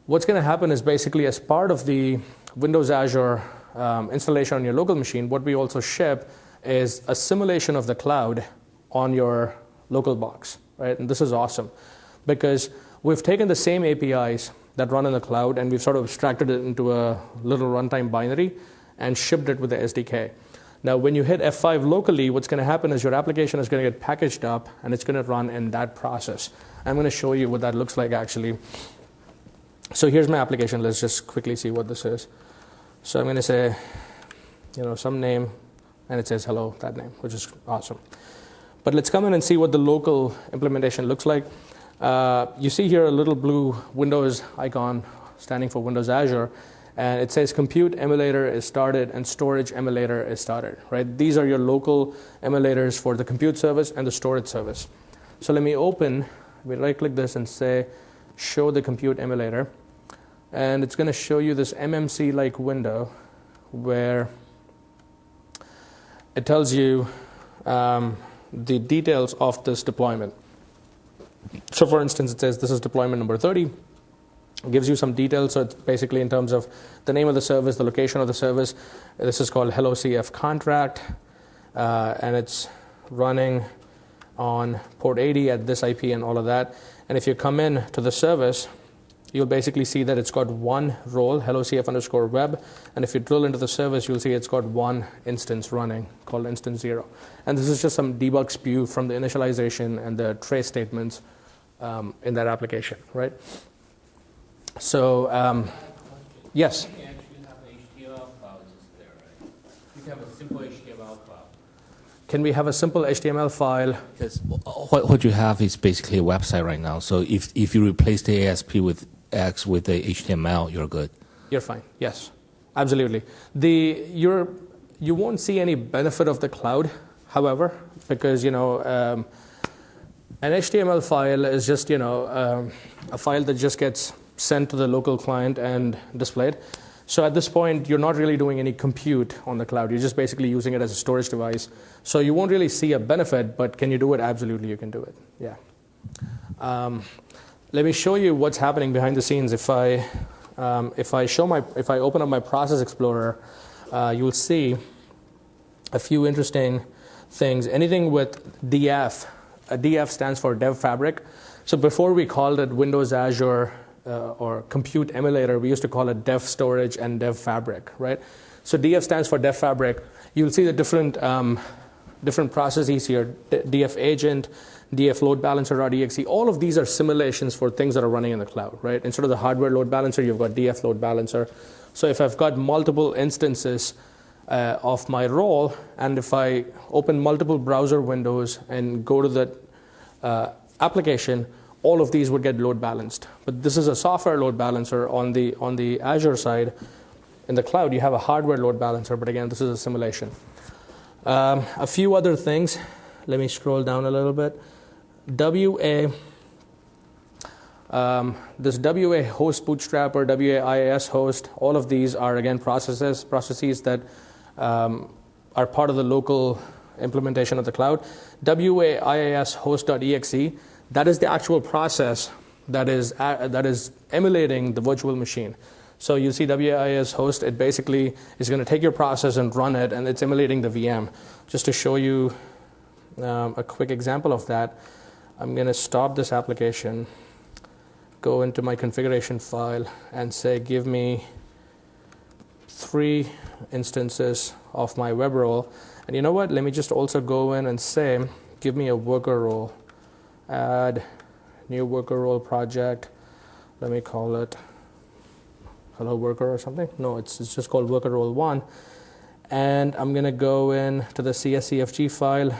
What's going to happen is basically as part of the Windows Azure installation on your local machine, what we also ship is a simulation of the cloud on your local box, right? And this is awesome because we've taken the same APIs that run in the cloud and we've sort of abstracted it into a little runtime binary and shipped it with the SDK. Now, when you hit F5 locally, what's going to happen is your application is going to get packaged up and it's going to run in that process. I'm going to show you what that looks like actually. So here's my application. Let's just quickly see what this is. So I'm going to say, some name, and it says hello, that name, which is awesome. But let's come in and see what the local implementation looks like. You see here a little blue Windows icon standing for Windows Azure, and it says compute emulator is started and storage emulator is started, right? These are your local emulators for the compute service and the storage service. So let me right-click this and say, show the compute emulator. And it's going to show you this MMC-like window where it tells you the details of this deployment. So for instance, it says this is deployment number 30. It gives you some details. So it's basically in terms of the name of the service, the location of the service. This is called Hello CF contract, and it's running on port 80 at this IP and all of that. And if you come in to the service, you'll basically see that it's got one role, hello CF_web. And if you drill into the service, you'll see it's got one instance running called instance 0. And this is just some debug spew from the initialization and the trace statements in that application, right? So, yes? You can actually have an HTML file just there, right? You can have a simple HTML file. Can we have a simple HTML file? Because what you have is basically a website right now. So if you replace the ASP with X with the HTML, you're good. You're fine. Yes, absolutely. You won't see any benefit of the cloud, however, because an HTML file is just a file that just gets sent to the local client and displayed. So at this point, you're not really doing any compute on the cloud. You're just basically using it as a storage device. So you won't really see a benefit, but can you do it? Absolutely, you can do it. Yeah. Let me show you what's happening behind the scenes. If I open up my Process Explorer, you'll see a few interesting things. Anything with DF, DF stands for Dev Fabric. So before we called it Windows Azure or Compute Emulator, we used to call it Dev Storage and Dev Fabric, right? So DF stands for Dev Fabric. You'll see the different processes here: DF Agent, DF Load Balancer.exe. All of these are simulations for things that are running in the cloud, right? Instead of the hardware load balancer, you've got DF Load Balancer. So if I've got multiple instances of my role, and if I open multiple browser windows and go to the application, all of these would get load balanced. But this is a software load balancer on the Azure side. In the cloud, you have a hardware load balancer, but again, this is a simulation. A few other things. Let me scroll down a little bit. This WA host bootstrapper, WA IAS host, all of these are again processes that are part of the local implementation of the cloud. WA IAS host.exe, that is the actual process that is emulating the virtual machine. So you see WAIS host, it basically is going to take your process and run it, and it's emulating the VM. Just to show you a quick example of that, I'm going to stop this application, go into my configuration file, and say, give me 3 instances of my web role. And you know what? Let me just also go in and say, give me a worker role. Add new worker role project. Let me call it hello worker or something. No, it's just called worker role 1. And I'm going to go in to the CSCFG file.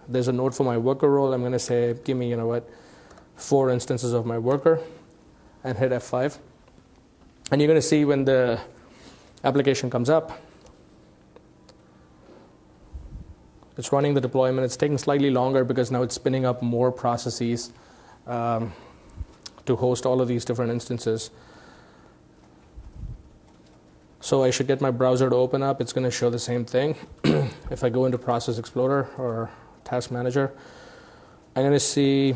There's a node for my worker role. I'm going to say, give me, 4 instances of my worker, and hit F5. And you're going to see when the application comes up, it's running the deployment. It's taking slightly longer because now it's spinning up more processes to host all of these different instances. So I should get my browser to open up. It's going to show the same thing. If I go into Process Explorer or Task Manager, I'm going to see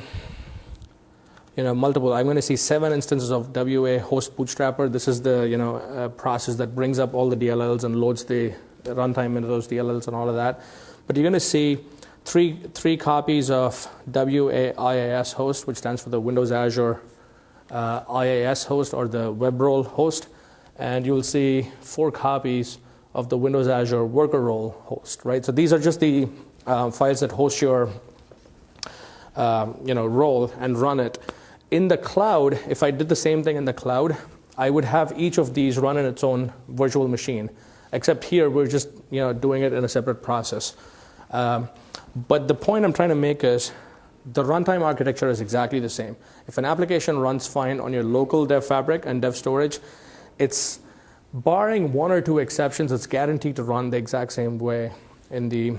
multiple. I'm going to see 7 instances of WA host bootstrapper. This is the process that brings up all the DLLs and loads the runtime into those DLLs and all of that. But you're going to see three copies of WA IAS host, which stands for the Windows Azure IAS host or the web role host. And you'll see 4 copies of the Windows Azure worker role host, right? So these are just the files that host your role and run it. In the cloud, if I did the same thing in the cloud, I would have each of these run in its own virtual machine. Except here, we're just doing it in a separate process. But the point I'm trying to make is the runtime architecture is exactly the same. If an application runs fine on your local dev fabric and dev storage, it's barring one or two exceptions, it's guaranteed to run the exact same way in the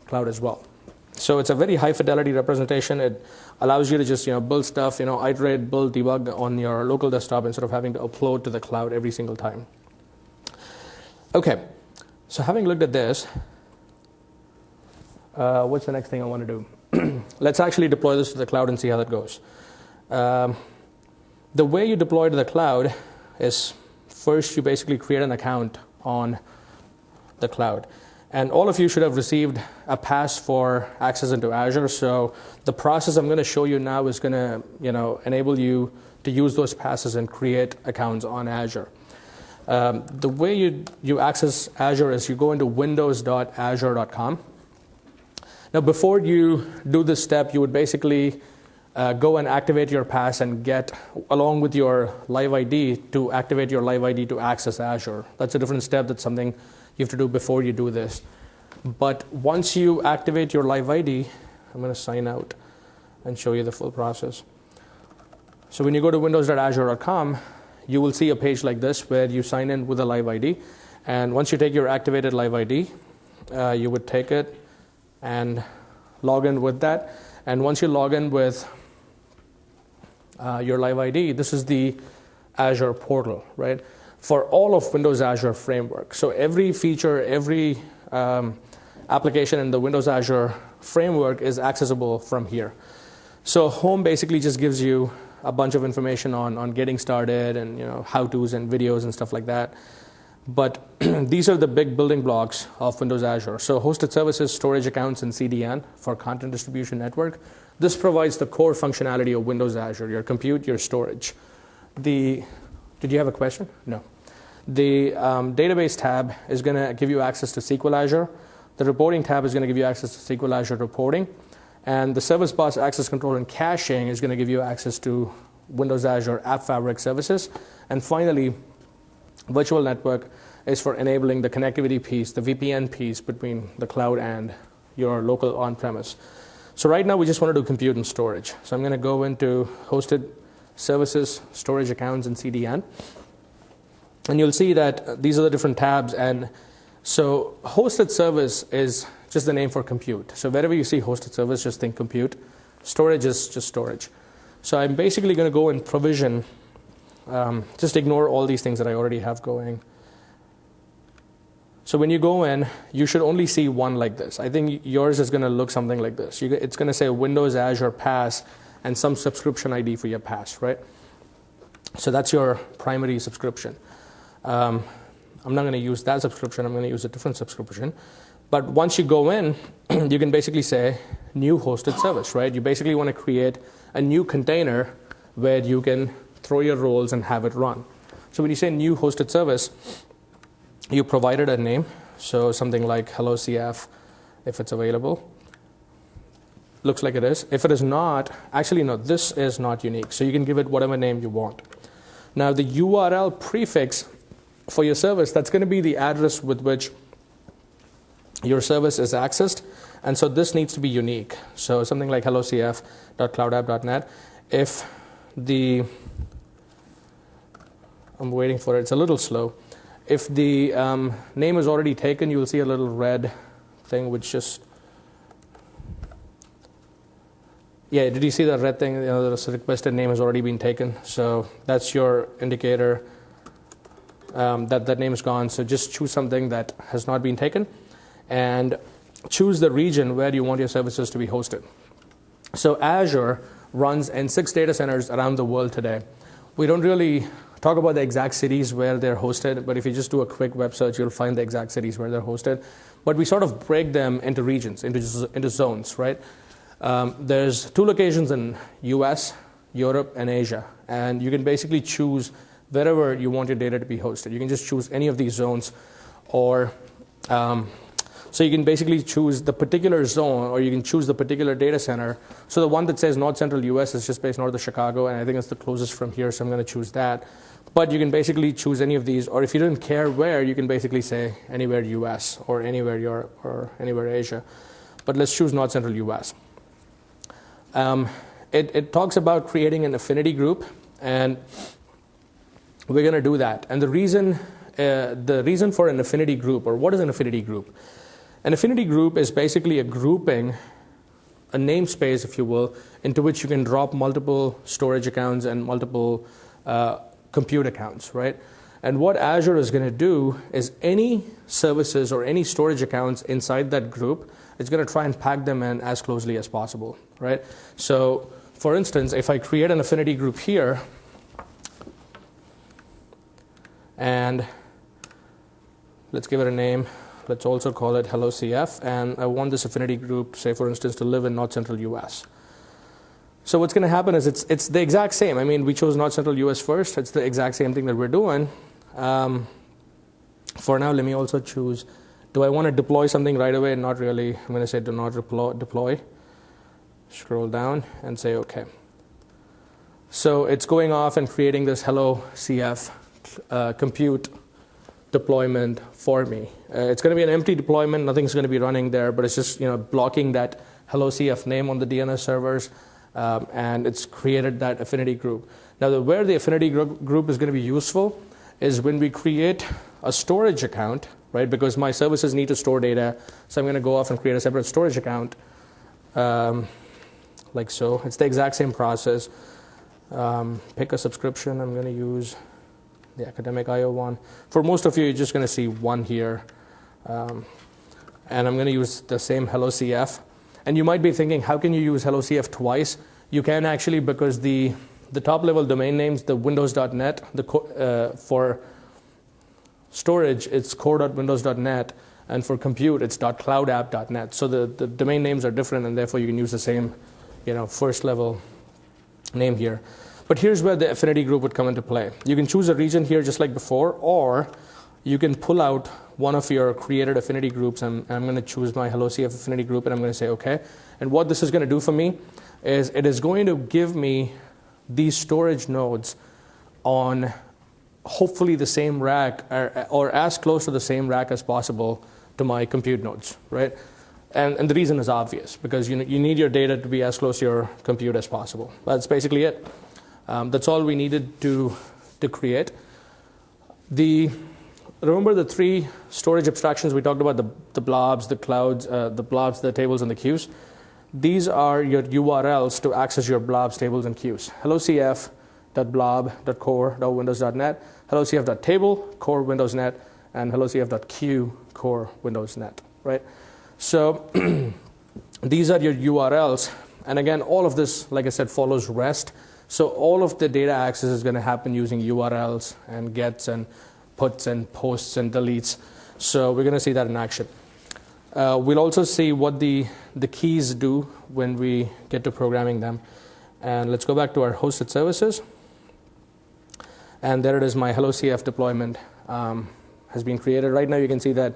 cloud as well. So it's a very high fidelity representation. It allows you to just build stuff, iterate, build, debug on your local desktop instead of having to upload to the cloud every single time. Okay, so having looked at this, what's the next thing I want to do? Let's actually deploy this to the cloud and see how that goes. The way you deploy to the cloud is first you basically create an account on the cloud. And all of you should have received a pass for access into Azure. So the process I'm going to show you now is going to enable you to use those passes and create accounts on Azure. The way you access Azure is you go into windows.azure.com. Now, before you do this step, you would basically go and activate your pass and get, along with your live ID, to activate your live ID to access Azure. That's a different step. That's something you have to do before you do this. But once you activate your live ID, I'm going to sign out and show you the full process. So when you go to windows.azure.com, you will see a page like this where you sign in with a live ID. And once you take your activated live ID, you would take it and log in with that. And once you log in with your live ID, this is the Azure portal, right? For all of Windows Azure framework. So every feature, every application in the Windows Azure framework is accessible from here. So home basically just gives you a bunch of information on getting started and how-tos and videos and stuff like that. But these are the big building blocks of Windows Azure. So hosted services, storage accounts, and CDN for content distribution network. This provides the core functionality of Windows Azure, your compute, your storage. Did you have a question? No. The database tab is going to give you access to SQL Azure. The reporting tab is going to give you access to SQL Azure reporting. And the service bus access control and caching is going to give you access to Windows Azure AppFabric services. And finally, virtual network is for enabling the connectivity piece, the VPN piece between the cloud and your local on-premise. So right now, we just want to do compute and storage. So I'm going to go into hosted services, storage accounts, and CDN. And you'll see that these are the different tabs. And so hosted service is just the name for compute. So wherever you see hosted service, just think compute. Storage is just storage. So I'm basically going to go and provision, just ignore all these things that I already have going. So when you go in, you should only see one like this. I think yours is going to look something like this. It's going to say Windows Azure Pass and some subscription ID for your pass, right? So that's your primary subscription. I'm not going to use that subscription. I'm going to use a different subscription. But once you go in, you can basically say new hosted service, right? You basically want to create a new container where you can throw your roles and have it run. So when you say new hosted service, you provided a name, so something like hello CF, if it's available. Looks like it is. If it is not, actually no, this is not unique. So you can give it whatever name you want. Now the URL prefix for your service, that's going to be the address with which your service is accessed. And so this needs to be unique. So something like hellocf.cloudapp.net. If the, I'm waiting for it, it's a little slow. If the name is already taken, you will see a little red thing which just, yeah, did you see that red thing? The requested name has already been taken. So that's your indicator that that name is gone. So just choose something that has not been taken and choose the region where you want your services to be hosted. So Azure runs in 6 data centers around the world today. We don't really talk about the exact cities where they're hosted, but if you just do a quick web search, you'll find the exact cities where they're hosted. But we sort of break them into regions, into zones, right? There's 2 locations in US, Europe, and Asia. And you can basically choose wherever you want your data to be hosted. You can just choose any of these zones, or so you can basically choose the particular zone, or you can choose the particular data center. So the one that says North Central US is just based north of Chicago, and I think it's the closest from here, so I'm going to choose that. But you can basically choose any of these, or if you didn't care where, you can basically say anywhere US, or anywhere Europe, or anywhere Asia. But let's choose North Central US. It talks about creating an affinity group, and we're going to do that. And the reason for an affinity group, or what is an affinity group? An affinity group is basically a grouping, a namespace, if you will, into which you can drop multiple storage accounts and multiple compute accounts, right? And what Azure is going to do is any services or any storage accounts inside that group, it's going to try and pack them in as closely as possible, right? So, for instance, if I create an affinity group here, and let's give it a name. Let's also call it Hello CF, and I want this affinity group, say for instance, to live in North Central US. So what's going to happen is it's the exact same. I mean, we chose North Central US first. It's the exact same thing that we're doing. For now, let me also choose, do I want to deploy something right away? Not really. I'm going to say do not deploy. Scroll down and say OK. So it's going off and creating this Hello CF compute deployment for me. It's going to be an empty deployment. Nothing's going to be running there, but it's just blocking that Hello CF name on the DNS servers, and it's created that affinity group. Now, where the affinity group is going to be useful is when we create a storage account, right? Because my services need to store data, so I'm going to go off and create a separate storage account, like so. It's the exact same process. Pick a subscription. I'm going to use the academic IO one. For most of you, you're just going to see one here. And I'm going to use the same Hello CF. And you might be thinking, how can you use Hello CF twice? You can actually, because the top level domain names, the windows.net, for storage, it's core.windows.net, and for compute, it's .cloudapp.net. So the domain names are different, and therefore you can use the same first level name here. But here's where the affinity group would come into play. You can choose a region here just like before, or you can pull out one of your created affinity groups, and I'm going to choose my Hello CF affinity group, and I'm going to say OK. And what this is going to do for me is it is going to give me these storage nodes on hopefully the same rack, or as close to the same rack as possible to my compute nodes, right? And the reason is obvious, because you need your data to be as close to your compute as possible. That's basically it. That's all we needed to create. Remember the three storage abstractions we talked about, the blobs, the clouds, the tables, and the queues? These are your URLs to access your blobs, tables, and queues. hellocf.blob.core.windows.net, hellocf.table, core Windows.net, and hellocf.queue, core Windows.net, right? So these are your URLs. And again, all of this, like I said, follows REST. So all of the data access is going to happen using URLs and gets and puts and posts and deletes. So we're going to see that in action. We'll also see what the keys do when we get to programming them. And let's go back to our hosted services. And there it is, my Hello CF deployment has been created. Right now you can see that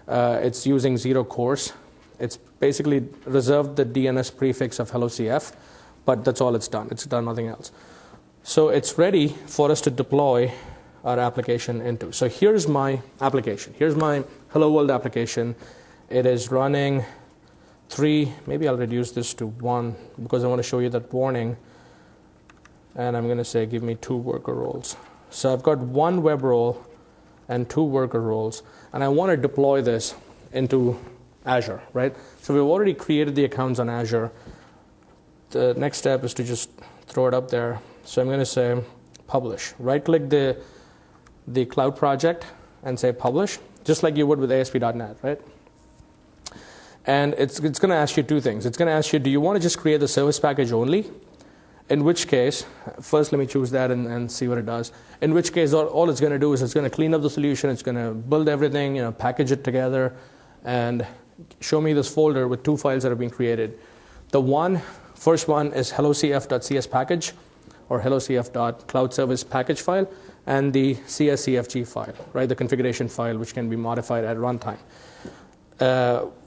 it's using 0 cores. It's basically reserved the DNS prefix of Hello CF. But that's all it's done. It's done nothing else. So it's ready for us to deploy our application into. So here's my application. Here's my Hello World application. It is running 3. Maybe I'll reduce this to 1 because I want to show you that warning. And I'm going to say, give me 2 worker roles. So I've got 1 web role and 2 worker roles. And I want to deploy this into Azure, right? So we've already created the accounts on Azure. The next step is to just throw it up there. So I'm going to say publish. Right-click the cloud project and say publish, just like you would with ASP.NET, right? And it's going to ask you 2 things. It's going to ask you, do you want to just create the service package only? In which case, first let me choose that and see what it does. In which case, all it's going to do is it's going to clean up the solution. It's going to build everything, package it together, and show me this folder with 2 files that have been created. The first one is hellocf.cs package, or hellocf.cloud service package file, and the cscfg file, right? The configuration file, which can be modified at runtime.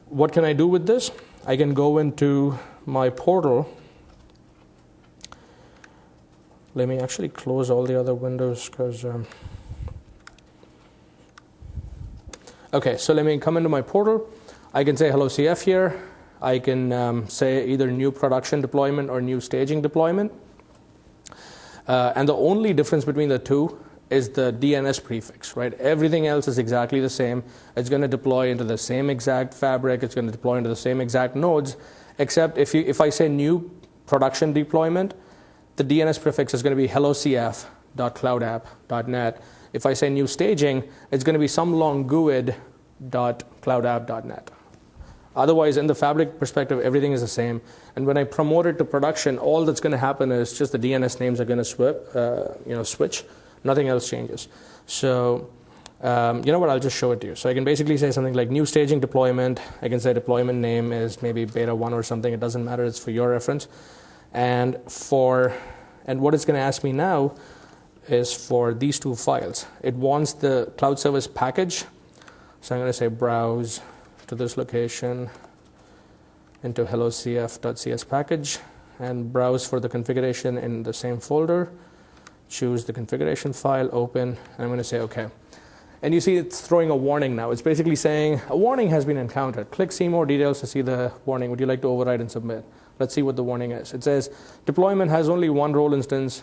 What can I do with this? I can go into my portal. Let me actually close all the other windows because. Okay, so let me come into my portal. I can say hello CF here. I can say either new production deployment or new staging deployment. And the only difference between the two is the DNS prefix, right? Everything else is exactly the same. It's going to deploy into the same exact fabric. It's going to deploy into the same exact nodes, except if I say new production deployment, the DNS prefix is going to be hellocf.cloudapp.net. If I say new staging, it's going to be some long GUID.cloudapp.net. Otherwise, in the fabric perspective, everything is the same. And when I promote it to production, all that's going to happen is just the DNS names are going to switch. Nothing else changes. So, you know what? I'll just show it to you. So I can basically say something like new staging deployment. I can say deployment name is maybe beta 1 or something. It doesn't matter. It's for your reference. And what it's going to ask me now is for these two files. It wants the cloud service package. So I'm going to say browse to this location into hellocf.cs package and browse for the configuration in the same folder. Choose the configuration file, open, and I'm going to say OK. And you see it's throwing a warning now. It's basically saying a warning has been encountered. Click see more details to see the warning. Would you like to override and submit? Let's see what the warning is. It says deployment has only one role instance,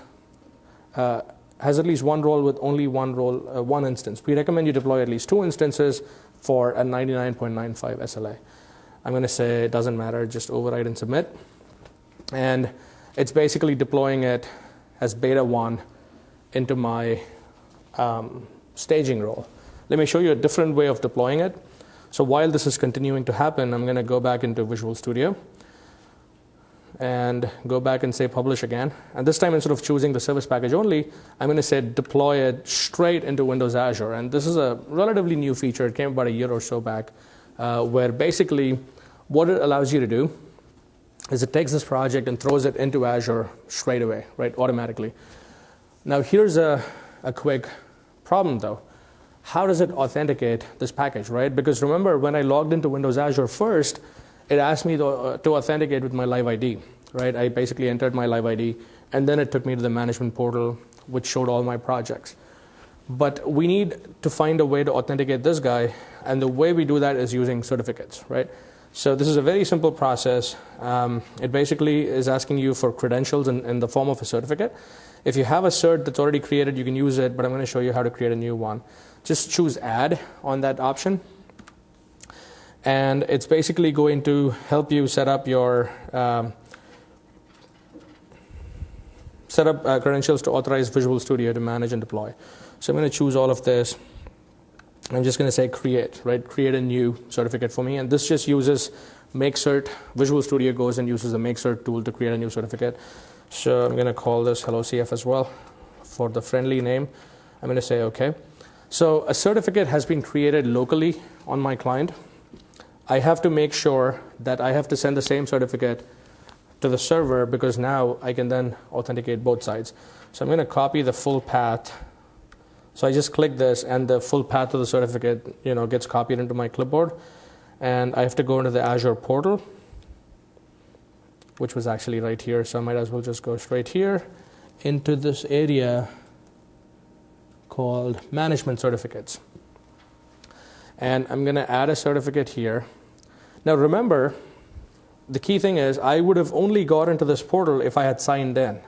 has at least one role with only one instance. We recommend you deploy at least 2 instances for a 99.95 SLA. I'm going to say it doesn't matter, just override and submit. And it's basically deploying it as beta 1 into my staging role. Let me show you a different way of deploying it. So while this is continuing to happen, I'm going to go back into Visual Studio and go back and say publish again. And this time, instead of choosing the service package only, I'm going to say deploy it straight into Windows Azure. And this is a relatively new feature. It came about a year or so back, where basically what it allows you to do is it takes this project and throws it into Azure straight away, right, automatically. Now here's a quick problem though. How does it authenticate this package, right? Because remember, when I logged into Windows Azure first, it asked me to authenticate with my live ID, right? I basically entered my live ID, and then it took me to the management portal, which showed all my projects. But we need to find a way to authenticate this guy, and the way we do that is using certificates, right? So this is a very simple process. It basically is asking you for credentials in the form of a certificate. If you have a cert that's already created, you can use it, but I'm going to show you how to create a new one. Just choose Add on that option. And it's basically going to help you set up your credentials to authorize Visual Studio to manage and deploy. So I'm going to choose all of this. I'm just going to say create, right? Create a new certificate for me. And this just uses MakeCert. Visual Studio goes and uses the MakeCert tool to create a new certificate. So I'm going to call this HelloCF as well for the friendly name. I'm going to say OK. So a certificate has been created locally on my client. I have to make sure that I have to send the same certificate to the server, because now I can then authenticate both sides. So I'm going to copy the full path. So I just click this, and the full path of the certificate, gets copied into my clipboard. And I have to go into the Azure portal, which was actually right here. So I might as well just go straight here into this area called Management Certificates. And I'm going to add a certificate here. Now remember, the key thing is I would have only got into this portal if I had signed in.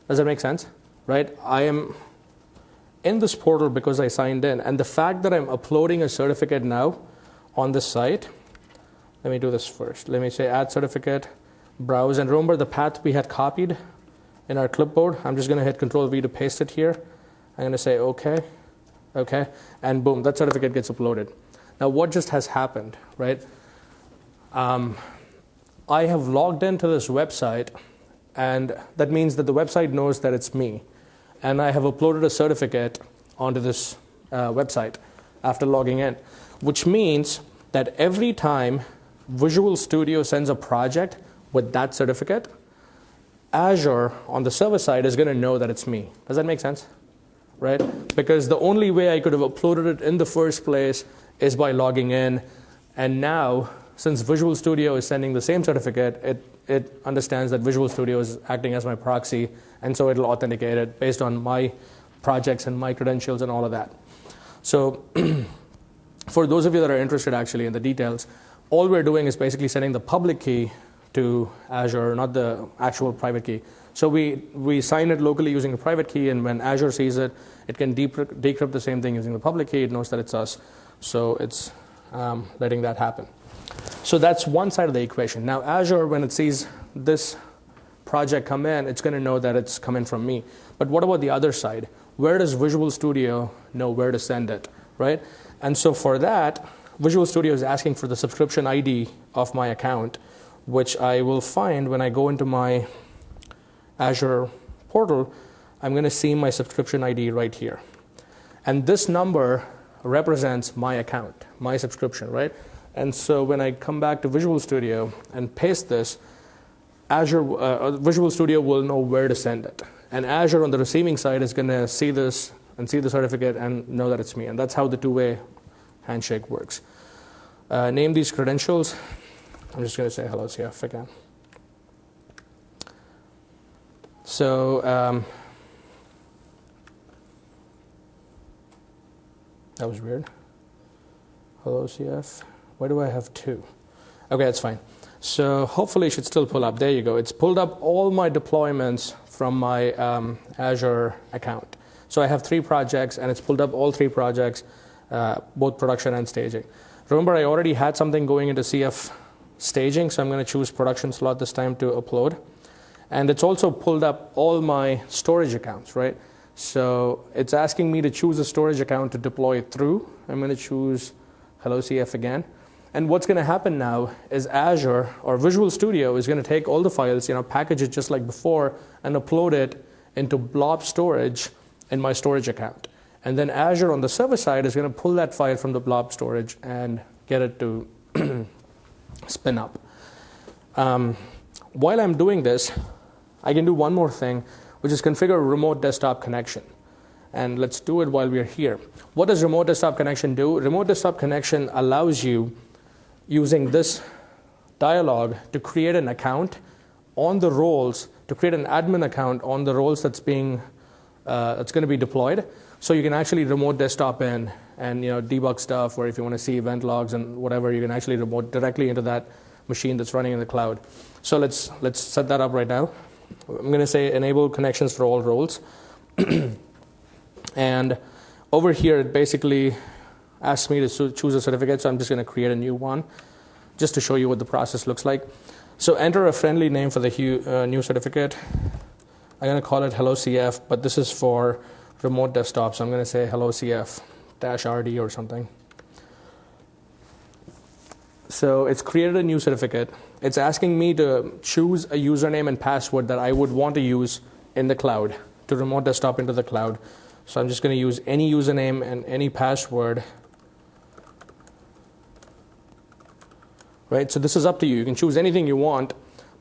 Does that make sense? Right? I am in this portal because I signed in. And the fact that I'm uploading a certificate now on this site, let me do this first. Let me say add certificate, browse. And remember the path we had copied in our clipboard? I'm just going to hit Control-V to paste it here. I'm going to say OK. OK, and boom, that certificate gets uploaded. Now what just has happened, right? I have logged into this website, and that means that the website knows that it's me. And I have uploaded a certificate onto this website after logging in, which means that every time Visual Studio sends a project with that certificate, Azure on the server side is going to know that it's me. Does that make sense? Right? Because the only way I could have uploaded it in the first place is by logging in. And now, since Visual Studio is sending the same certificate, it understands that Visual Studio is acting as my proxy, and so it'll authenticate it based on my projects and my credentials and all of that. So for those of you that are interested actually in the details, all we're doing is basically sending the public key to Azure, not the actual private key. So we sign it locally using a private key, and when Azure sees it, it can decrypt the same thing using the public key. It knows that it's us. So it's letting that happen. So that's one side of the equation. Now Azure, when it sees this project come in, it's going to know that it's coming from me. But what about the other side? Where does Visual Studio know where to send it, right? And so for that, Visual Studio is asking for the subscription ID of my account, which I will find when I go into my Azure portal. I'm going to see my subscription ID right here. And this number represents my account, my subscription, right? And so when I come back to Visual Studio and paste this, Visual Studio will know where to send it. And Azure on the receiving side is going to see this and see the certificate and know that it's me. And that's how the two-way handshake works. Name these credentials. I'm just going to say hello CF again. So that was weird. Hello CF. Why do I have two? Okay, that's fine. So hopefully it should still pull up. There you go. It's pulled up all my deployments from my Azure account. So I have 3 projects, and it's pulled up all 3 projects, both production and staging. Remember, I already had something going into CF staging, so I'm going to choose production slot this time to upload. And it's also pulled up all my storage accounts, right? So it's asking me to choose a storage account to deploy it through. I'm going to choose Hello CF again. And what's going to happen now is Azure or Visual Studio is going to take all the files, package it just like before, and upload it into blob storage in my storage account. And then Azure on the server side is going to pull that file from the blob storage and get it to spin up. While I'm doing this, I can do one more thing, which is configure a remote desktop connection. And let's do it while we're here. What does remote desktop connection do? Remote desktop connection allows you, using this dialog, to create an account on the roles, to create an admin account on the roles that's going to be deployed. So you can actually remote desktop in and debug stuff, or if you want to see event logs and whatever, you can actually remote directly into that machine that's running in the cloud. So let's set that up right now. I'm going to say enable connections for all roles. And over here, it basically asks me to choose a certificate, so I'm just going to create a new one just to show you what the process looks like. So enter a friendly name for the new certificate. I'm going to call it Hello CF, but this is for remote desktop, so I'm going to say Hello CF-RD or something. So it's created a new certificate. It's asking me to choose a username and password that I would want to use in the cloud, to remote desktop into the cloud. So I'm just going to use any username and any password. Right? So this is up to you. You can choose anything you want,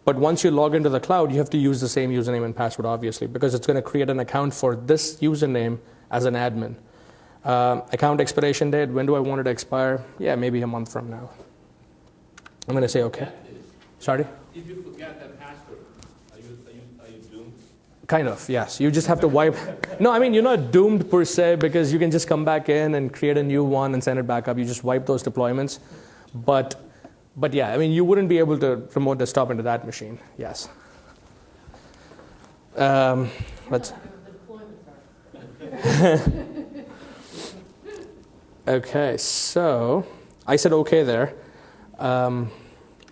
but once you log into the cloud, you have to use the same username and password, obviously, because it's going to create an account for this username as an admin. Account expiration date, when do I want it to expire? Yeah, maybe a month from now. I'm going to say OK. Sorry? If you forget that password, are you doomed? Kind of, yes. You just have to wipe. No, I mean, you're not doomed per se, because you can just come back in and create a new one and send it back up. You just wipe those deployments. But yeah, I mean, you wouldn't be able to remote desktop into that machine. Yes. Let's. Okay, so I said OK there.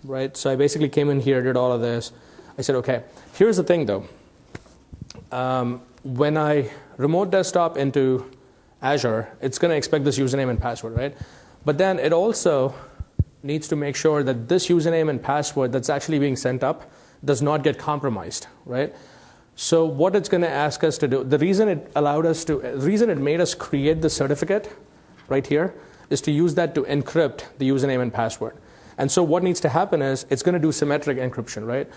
Right, so I basically came in here, did all of this. I said, OK. Here's the thing, though. When I remote desktop into Azure, it's going to expect this username and password, right? But then it also needs to make sure that this username and password that's actually being sent up does not get compromised, right? So what it's going to ask us to do, the reason it made us create the certificate right here is to use that to encrypt the username and password. And so what needs to happen is it's going to do symmetric encryption, right?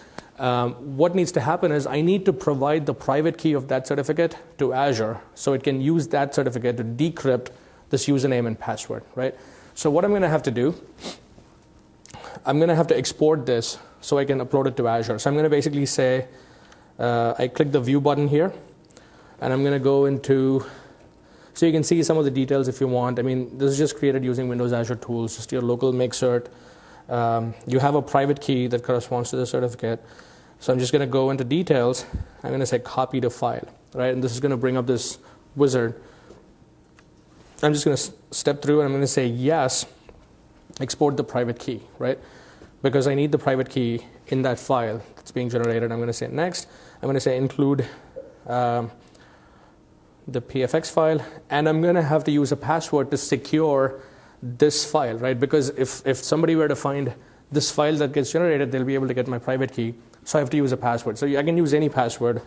What needs to happen is I need to provide the private key of that certificate to Azure so it can use that certificate to decrypt this username and password, right? So what I'm going to have to do, I'm going to have to export this so I can upload it to Azure. So I'm going to basically say, I click the view button here, and I'm going to go into, so you can see some of the details if you want. I mean, this is just created using Windows Azure tools, just your local make cert. You have a private key that corresponds to the certificate. So I'm just going to go into details. I'm going to say copy to file, right? And this is going to bring up this wizard. I'm just going to step through and I'm going to say yes, export the private key, right? Because I need the private key in that file that's being generated. I'm going to say next. I'm going to say include the PFX file, and I'm going to have to use a password to secure this file, right? Because if somebody were to find this file that gets generated, they'll be able to get my private key. So I have to use a password. So I can use any password.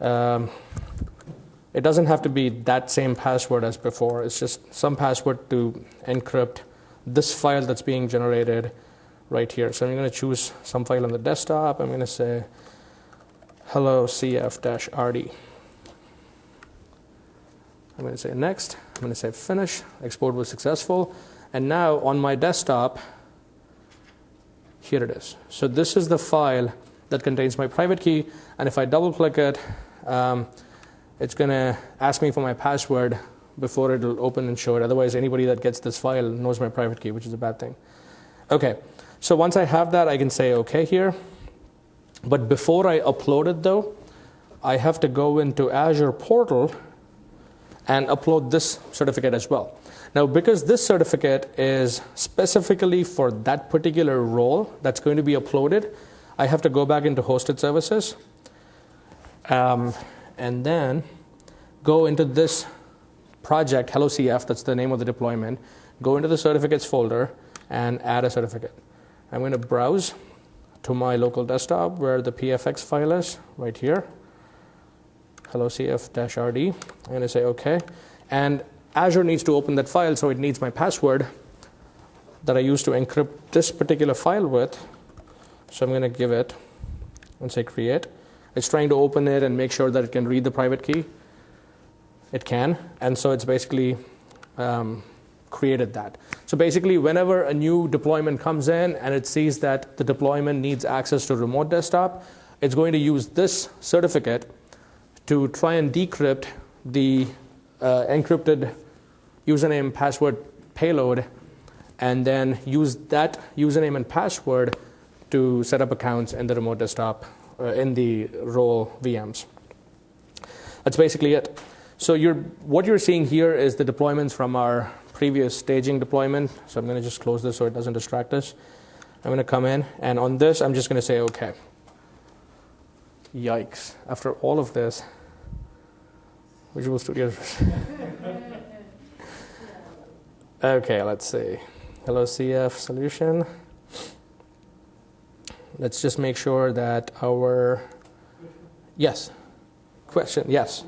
It doesn't have to be that same password as before. It's just some password to encrypt this file that's being generated right here. So I'm going to choose some file on the desktop. I'm going to say hello cf-rd. I'm going to say next. I'm going to say finish. Export was successful. And now on my desktop, here it is. So this is the file that contains my private key. And if I double click it, it's going to ask me for my password before it'll open and show it. Otherwise, anybody that gets this file knows my private key, which is a bad thing. Okay, so once I have that, I can say OK here. But before I upload it, though, I have to go into Azure portal and upload this certificate as well. Now, because this certificate is specifically for that particular role that's going to be uploaded, I have to go back into hosted services and then go into this project, Hello CF, that's the name of the deployment, go into the certificates folder and add a certificate. I'm going to browse to my local desktop where the PFX file is, right here, hello cf-rd. I'm going to say OK. And Azure needs to open that file, so it needs my password that I used to encrypt this particular file with. So I'm going to give it and say create. It's trying to open it and make sure that it can read the private key. It can, and so it's basically created that. So basically, whenever a new deployment comes in and it sees that the deployment needs access to remote desktop, it's going to use this certificate to try and decrypt the encrypted username password payload, and then use that username and password to set up accounts in the remote desktop in the role VMs. That's basically it. So what you're seeing here is the deployments from our previous staging deployment. So I'm going to just close this so it doesn't distract us. I'm going to come in, and on this, I'm just going to say OK. Yikes. After all of this, Visual Studio. OK, let's see. Hello CF solution. Let's just make sure that our, yes, question, yes.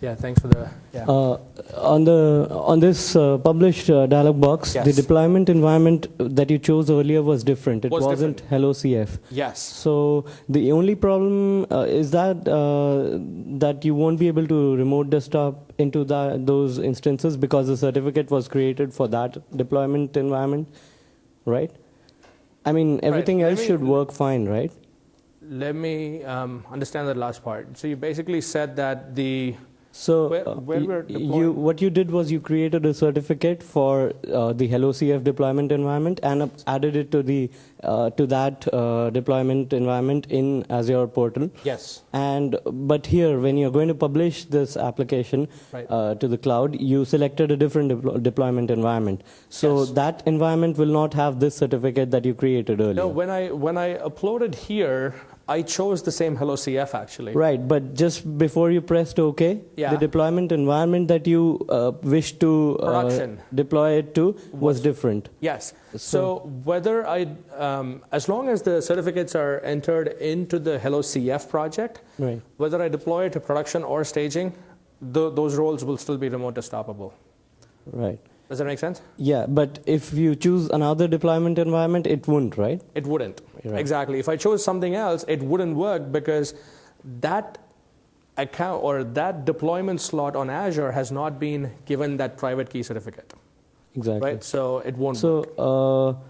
Yeah, thanks for the, yeah. On this published dialog box, yes. The deployment environment that you chose earlier was different. It wasn't different. Hello CF. Yes. So the only problem is that that you won't be able to remote desktop into those instances because the certificate was created for that deployment environment, right? I mean, everything else should work fine, right? Let me understand that last part. So you basically said that the what you did was you created a certificate for the Hello CF deployment environment and added it to the to that deployment environment in Azure portal. Yes. But here, when you're going to publish this application to the cloud, you selected a different deployment environment. So yes. That environment will not have this certificate that you created earlier. No, when I uploaded here, I chose the same Hello CF actually. Right, but just before you pressed OK, the deployment environment that you wish to deploy it to was different. Yes. So whether as long as the certificates are entered into the Hello CF project, whether I deploy it to production or staging, those roles will still be remote desktopable. Right. Does that make sense? Yeah, but if you choose another deployment environment, it wouldn't, right? It wouldn't. Right. Exactly. If I chose something else, it wouldn't work because that account or that deployment slot on Azure has not been given that private key certificate. Exactly. Right? So it won't work. So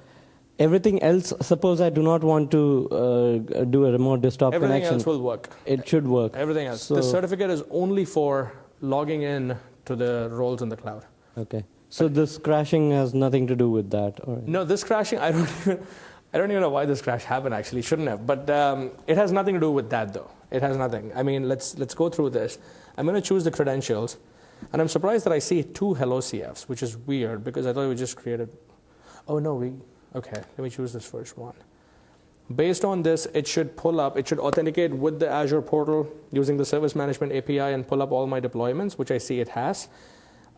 everything else, suppose I do not want to do a remote desktop connection. Everything else will work. It should work. Everything else. So the certificate is only for logging in to the roles in the cloud. Okay. So this crashing has nothing to do with that? Or? No, this crashing, I don't even know why this crash happened, actually. Shouldn't have. But it has nothing to do with that, though. It has nothing. I mean, let's go through this. I'm going to choose the credentials. And I'm surprised that I see 2 hello CFs, which is weird, because I thought we just created... Oh, no, okay, let me choose this first one. Based on this, it should pull up, it should authenticate with the Azure portal using the Service Management API and pull up all my deployments, which I see it has.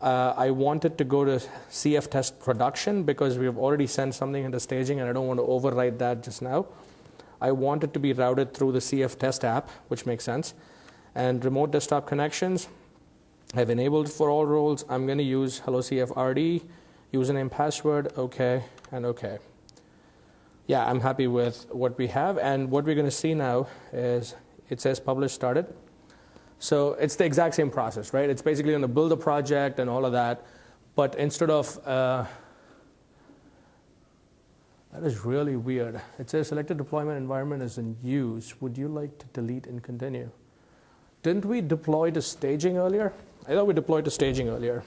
I want it to go to CF test production because we've already sent something into staging and I don't want to overwrite that just now. I want it to be routed through the CF test app, which makes sense. And remote desktop connections, I've enabled for all roles. I'm going to use hello CF RD, username, password, okay, and okay. Yeah, I'm happy with what we have. And what we're going to see now is it says publish started. So it's the exact same process, right? It's basically going to build a project and all of that. But instead of, that is really weird. It says selected deployment environment is in use. Would you like to delete and continue? Didn't we deploy to staging earlier? I thought we deployed to staging earlier.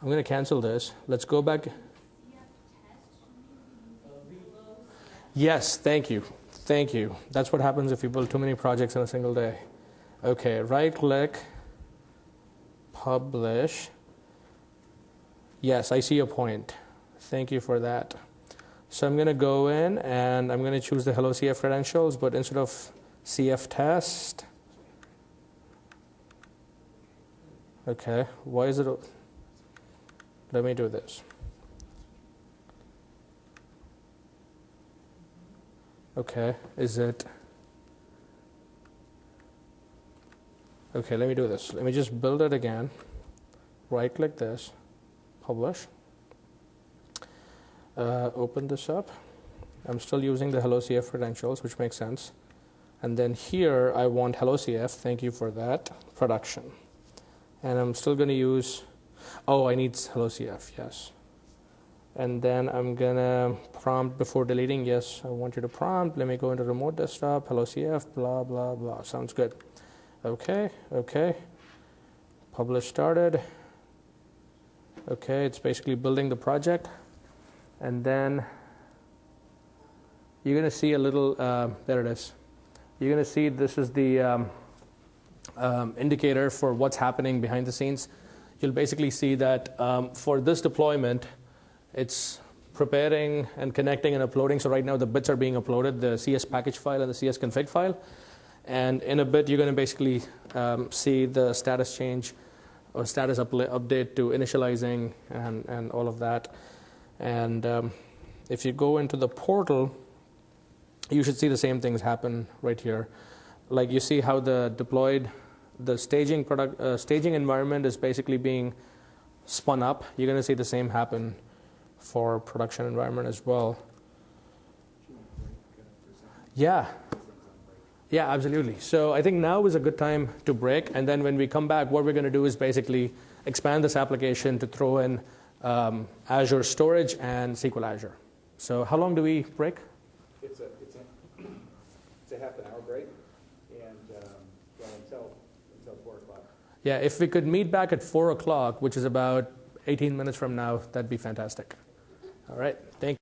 I'm going to cancel this. Let's go back. Yes, thank you. Thank you. That's what happens if you build too many projects in a single day. Okay, right-click, publish. Yes, I see your point. Thank you for that. So I'm going to go in and I'm going to choose the hello CF credentials, but instead of CF test, okay, why is it? Let me do this. Okay, is it? Okay, let me do this. Let me just build it again. Right-click this, publish. Open this up. I'm still using the hello CF credentials, which makes sense. And then here, I want hello CF. Thank you for that. Production. And I'm still going to use, oh, I need hello CF, yes. And then I'm going to prompt before deleting. Yes, I want you to prompt. Let me go into remote desktop, hello CF, blah, blah, blah. Sounds good. Okay, okay. Publish started. Okay, it's basically building the project. And then you're going to see a little, there it is. You're going to see this is the indicator for what's happening behind the scenes. You'll basically see that for this deployment, it's preparing and connecting and uploading. So right now the bits are being uploaded, the CS package file and the CS config file. And in a bit, you're going to basically see the status change or status update to initializing and all of that. And if you go into the portal, you should see the same things happen right here. Like you see how the deployed, the staging environment is basically being spun up. You're going to see the same happen for production environment as well. Yeah. Yeah, absolutely. So I think now is a good time to break. And then when we come back, what we're going to do is basically expand this application to throw in Azure Storage and SQL Azure. So how long do we break? It's a half an hour break, and until 4 o'clock. Yeah, if we could meet back at 4 o'clock, which is about 18 minutes from now, that'd be fantastic. All right, thank you.